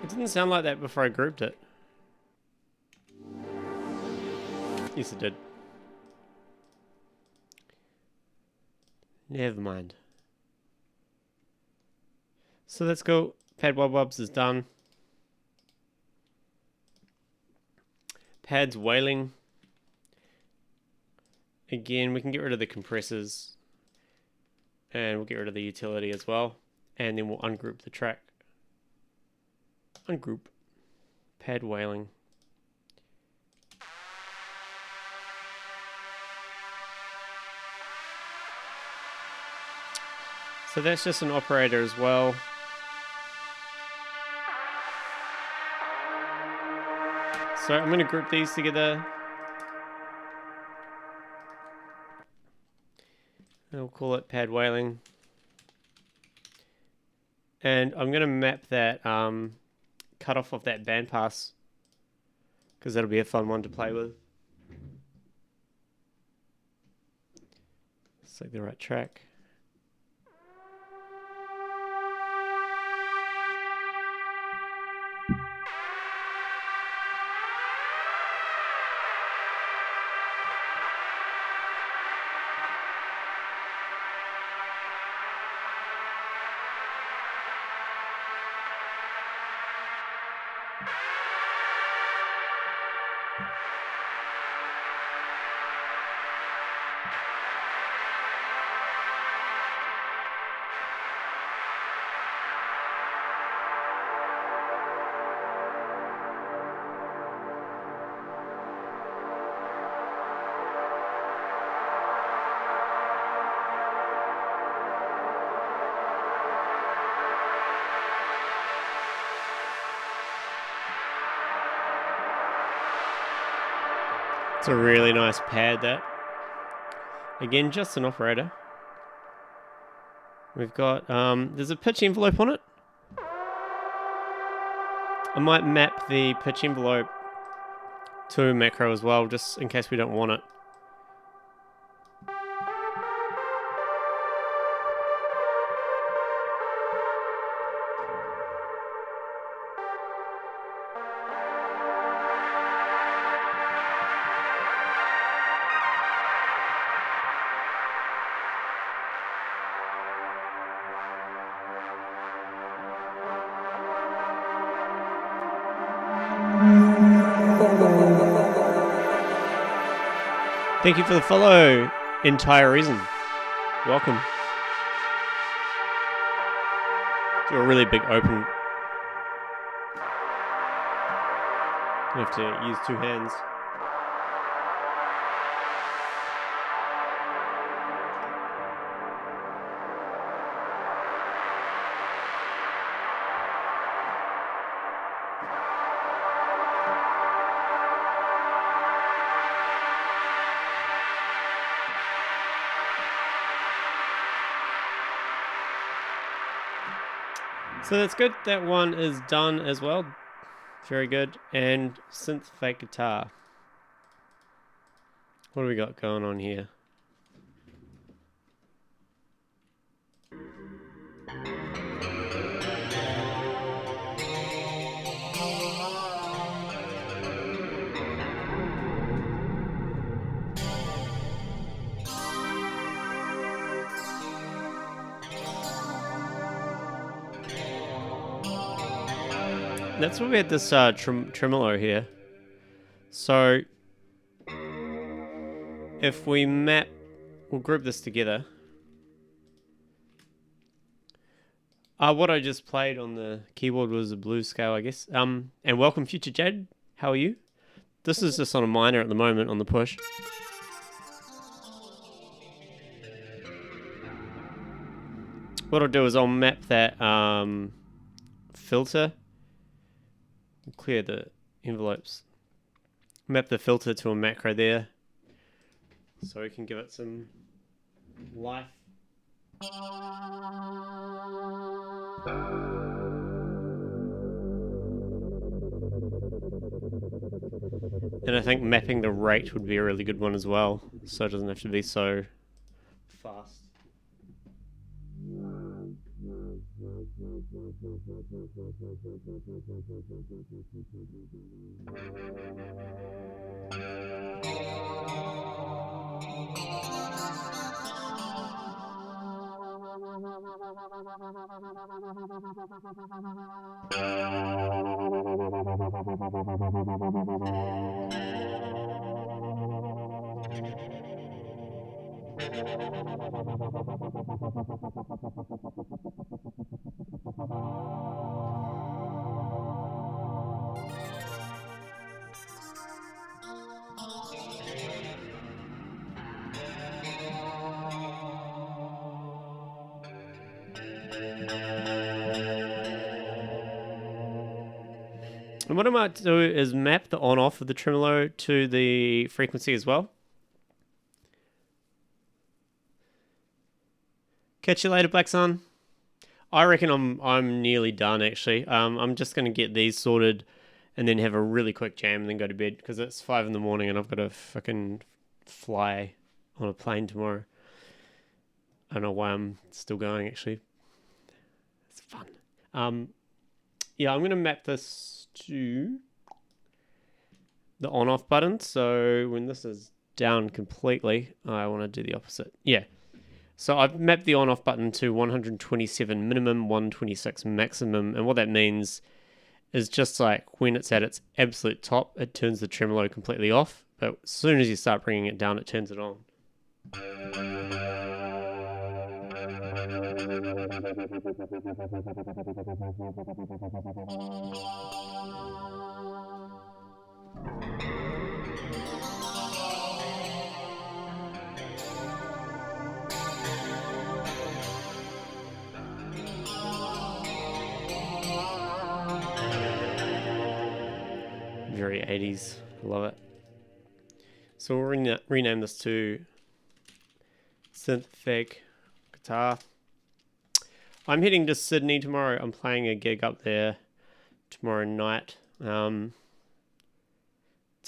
It didn't sound like that before I grouped it. Yes, it did. Never mind. So let's go. Pad wob wobs is done. Pads wailing. Again, we can get rid of the compressors. And we'll get rid of the utility as well. And then we'll ungroup the track. Ungroup. Pad wailing. So that's just an operator as well. So I'm going to group these together. We'll call it pad whaling. And I'm going to map that cutoff of that bandpass, because that'll be a fun one to play with. Select the right track. It's a really nice pad, that. Again, just an operator. We've got, there's a pitch envelope on it. I might map the pitch envelope to a macro as well, just in case we don't want it. Thank you for the follow, Entire Reason. Welcome. Do a really big open. You have to use two hands. So that's good. That one is done as well. Very good. And synth fake guitar. What do we got going on here? That's where we had this tremolo here. So if we map, we'll group this together. What I just played on the keyboard was a blues scale, I guess. And welcome, Future Jade. How are you? This is just on a minor at the moment on the push. What I'll do is I'll map that filter. Clear the envelopes. Map the filter to a macro there, so we can give it some life. And I think mapping the rate would be a really good one as well, so it doesn't have to be so fast. And what I might do is map the on-off of the tremolo to the frequency as well. Catch you later, Black Sun. I reckon I'm nearly done actually. I'm just gonna get these sorted, and then have a really quick jam, and then go to bed because it's 5 in the morning, and I've got to fucking fly on a plane tomorrow. I don't know why I'm still going actually. It's fun. Yeah, I'm gonna map this to the on-off button. So when this is down completely, I want to do the opposite. Yeah. So I've mapped the on-off button to 127 minimum, 126 maximum, and what that means is just like when it's at its absolute top, it turns the tremolo completely off, but as soon as you start bringing it down, it turns it on. Very 80s. Love it. So we'll rename this to Synth Guitar. I'm heading to Sydney tomorrow. I'm playing a gig up there tomorrow night. To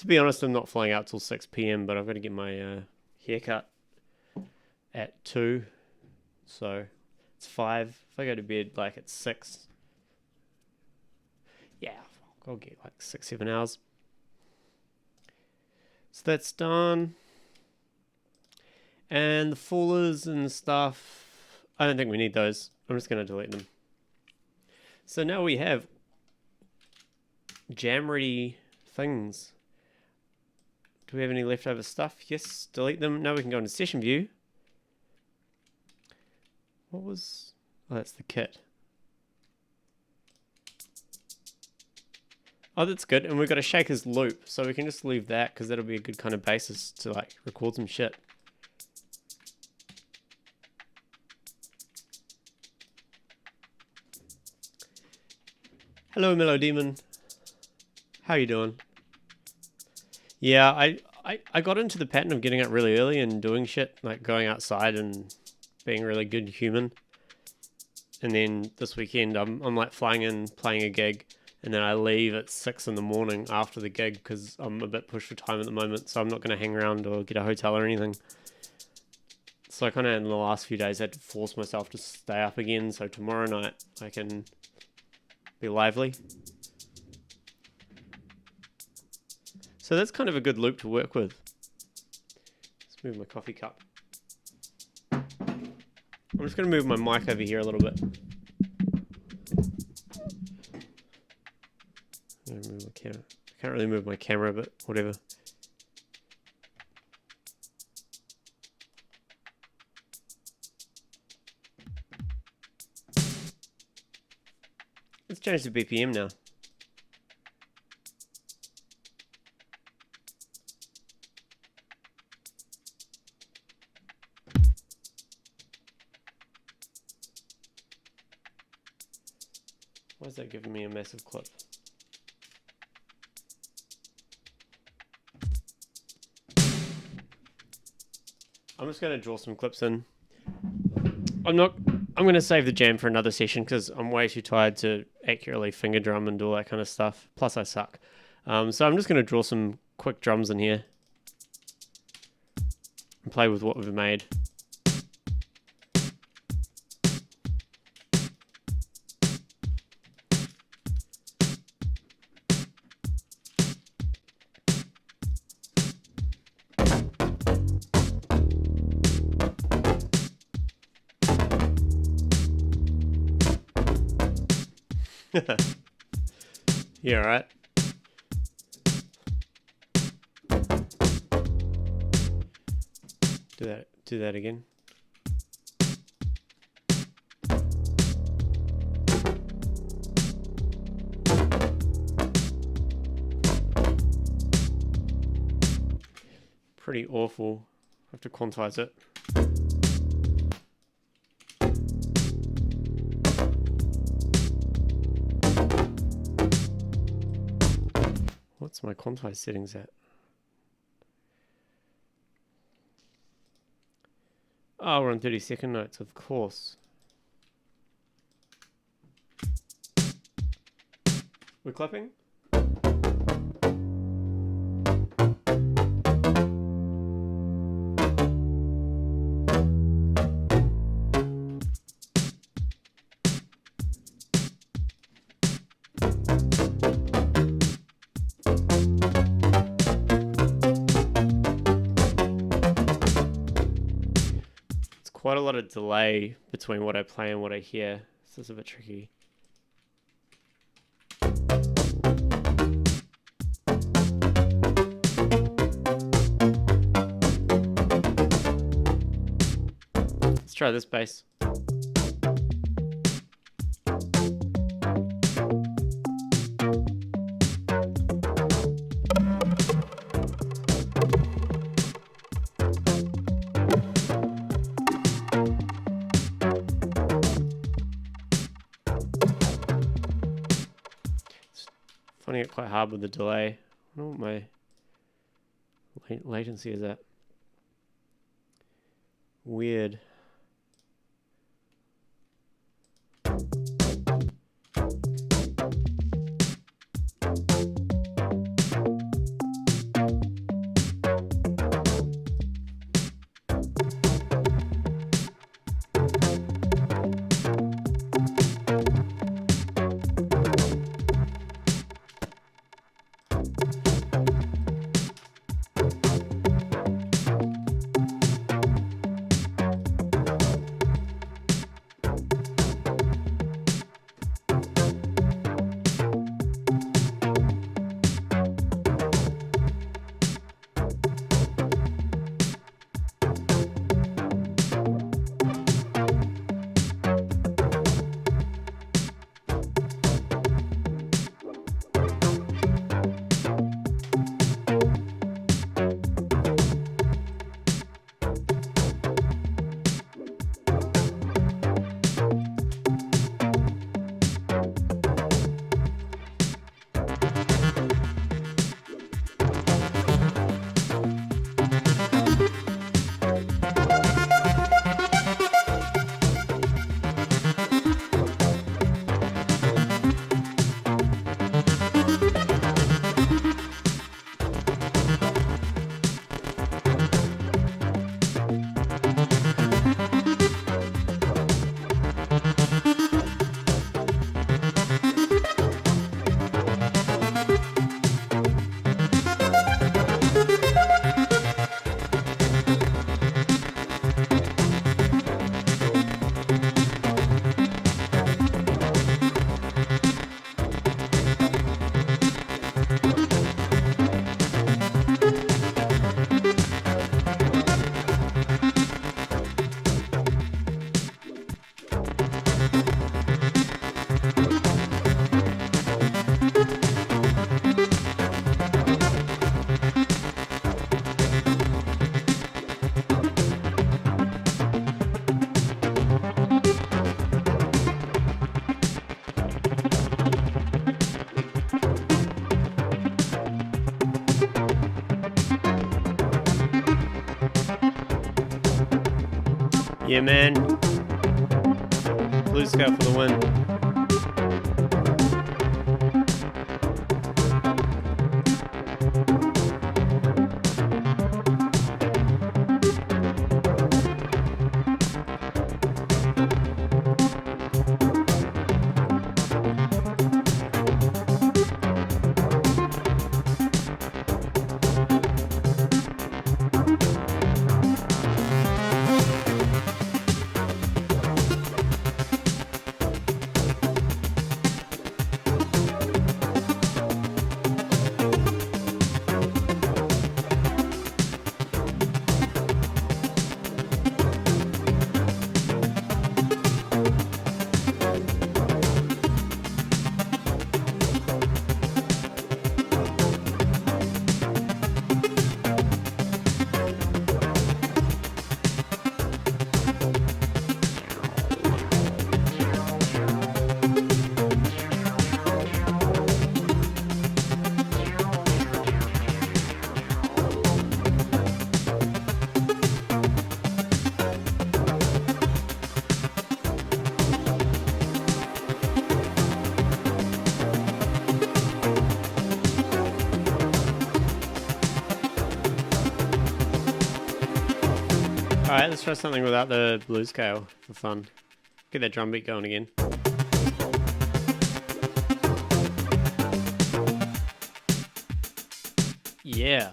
be honest, I'm not flying out till 6 p.m, but I've got to get my haircut at 2. So it's 5. If I go to bed like at 6, yeah, I'll get like 6-7 hours. So that's done. And the fallers and stuff, I don't think we need those. I'm just going to delete them. So now we have jam ready things. Do we have any leftover stuff? Yes, delete them. Now we can go into session view. What was... Oh, that's the kit. Oh, that's good. And we've got a shaker's loop, so we can just leave that because that'll be a good kind of basis to like record some shit. Hello, Mellow Demon. How you doing? Yeah, I got into the pattern of getting up really early and doing shit, like going outside and being a really good human. And then this weekend, I'm like flying in, playing a gig, and then I leave at 6 in the morning after the gig because I'm a bit pushed for time at the moment, so I'm not going to hang around or get a hotel or anything. So I kind of, in the last few days, had to force myself to stay up again, so tomorrow night I can be lively. So that's kind of a good loop to work with. Let's move my coffee cup. I'm just going to move my mic over here a little bit. I'm going to move my camera. I can't really move my camera, but whatever. Let's change the BPM now. Why is that giving me a massive clip? I'm just going to draw some clips in. I'm going to save the jam for another session because I'm way too tired to accurately finger drum and do all that kind of stuff. Plus I suck. So I'm just going to draw some quick drums in here and play with what we've made. Yeah, right. Do that again. Pretty awful. I have to quantize it. What's my quantize settings at? Oh, we're on 30-second notes, of course. We're clipping? Quite a lot of delay between what I play and what I hear. This is a bit tricky. Let's try this bass. Finding it quite hard with the delay. I don't know what my latency is at. Weird. Yeah, man. Blue Scout for the win. Alright, let's try something without the blues scale for fun. Get that drum beat going again. Yeah.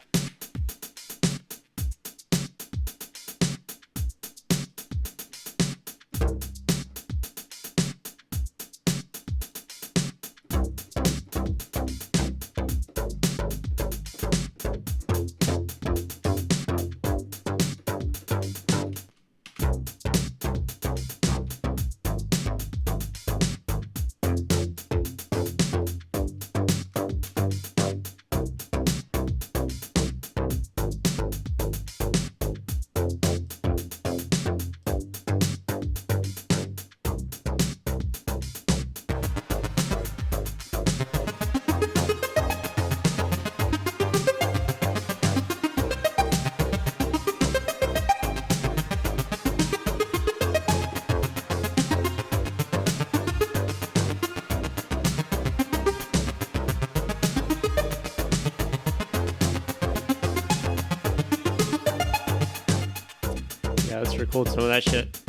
Let's record some of that shit.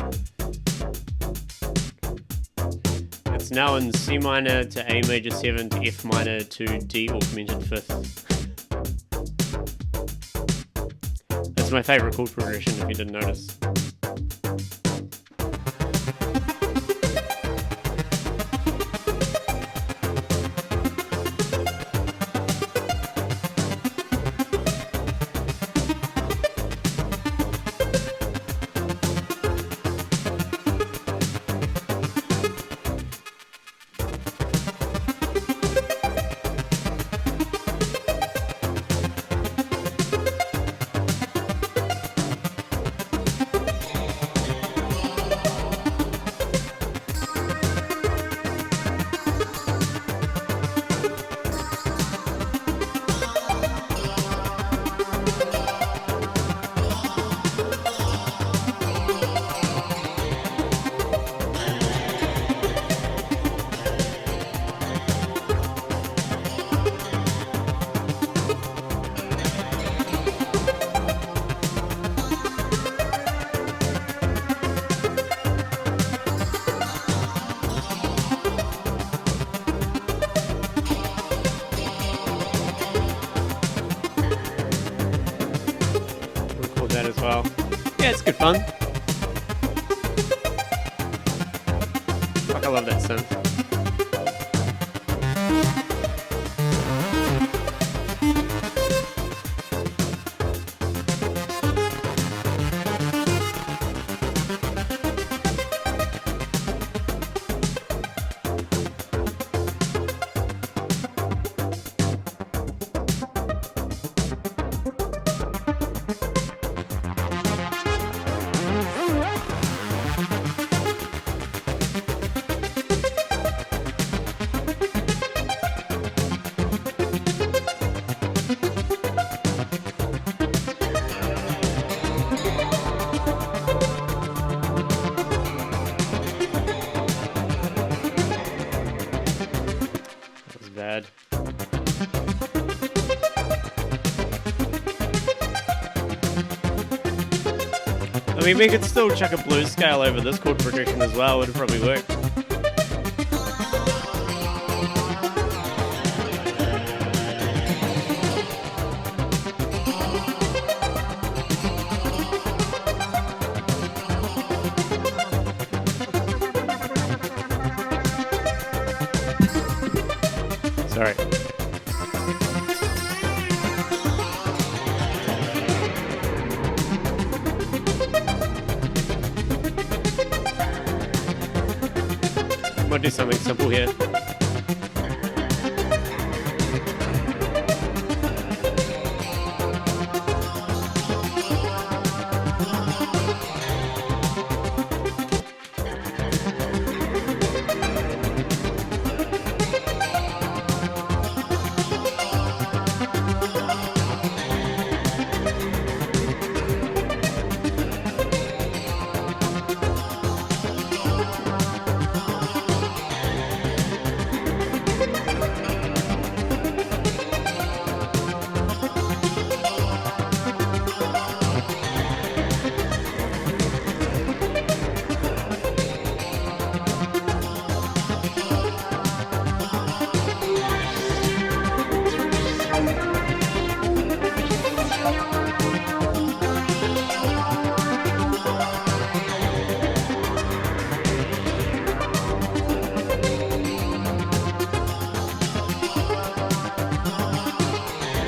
It's now in C minor to A major 7 to F minor to D augmented 5th. That's my favourite chord progression if you didn't notice. As well. Yeah, it's good fun. Fuck, I love that synth. Bad. I mean, we could still chuck a blues scale over this chord progression as well, it would probably work. Sorry. Might do something simple here.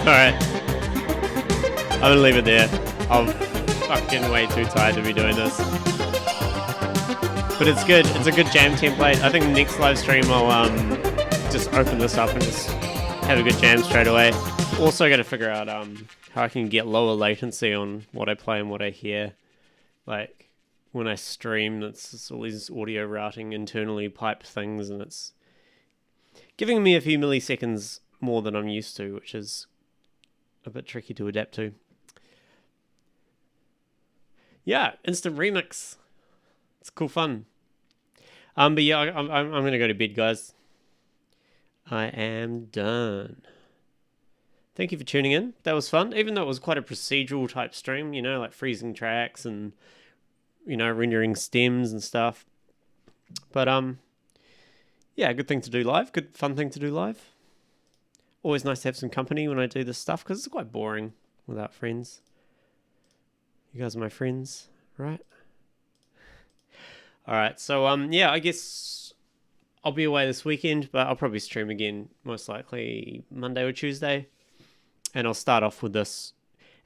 Alright. I'm gonna leave it there. I'm fucking way too tired to be doing this. But it's good. It's a good jam template. I think next live stream I'll just open this up and just have a good jam straight away. Also got to figure out how I can get lower latency on what I play and what I hear. Like when I stream, it's just all these audio routing internally piped things, and it's giving me a few milliseconds more than I'm used to, which is a bit tricky to adapt to. Yeah, instant remix. It's cool fun. But yeah, I'm gonna go to bed, guys. I am done. Thank you for tuning in. That was fun, even though it was quite a procedural type stream, you know, like freezing tracks and, you know, rendering stems and stuff. But yeah, good thing to do live. Good fun thing to do live. Always nice to have some company when I do this stuff, because it's quite boring without friends. You guys are my friends, right? Alright, so yeah, I guess I'll be away this weekend, but I'll probably stream again, most likely Monday or Tuesday. And I'll start off with this,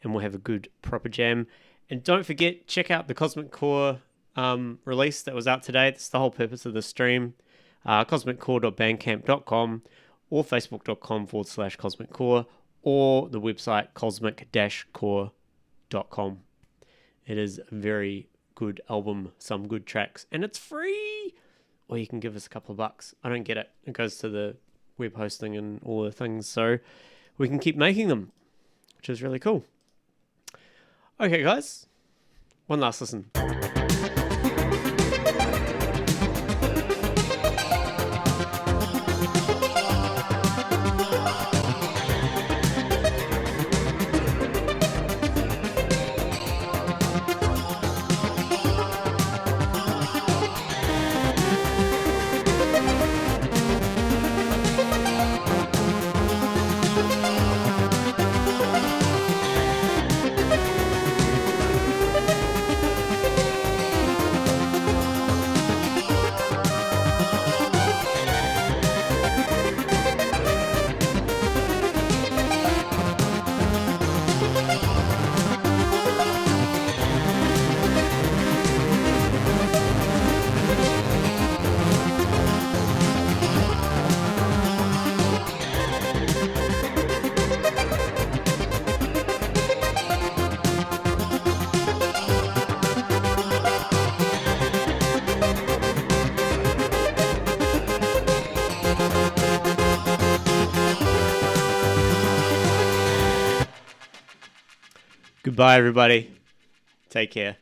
and we'll have a good proper jam. And don't forget, check out the Cosmic Core release that was out today. That's the whole purpose of the stream. cosmiccore.bandcamp.com or facebook.com/cosmiccore, or the website cosmic-core.com. It is a very good album, some good tracks, and it's free. Or you can give us a couple of bucks. I don't get it. It goes to the web hosting and all the things, so we can keep making them, which is really cool. Okay, guys, one last listen. Goodbye, everybody. Take care.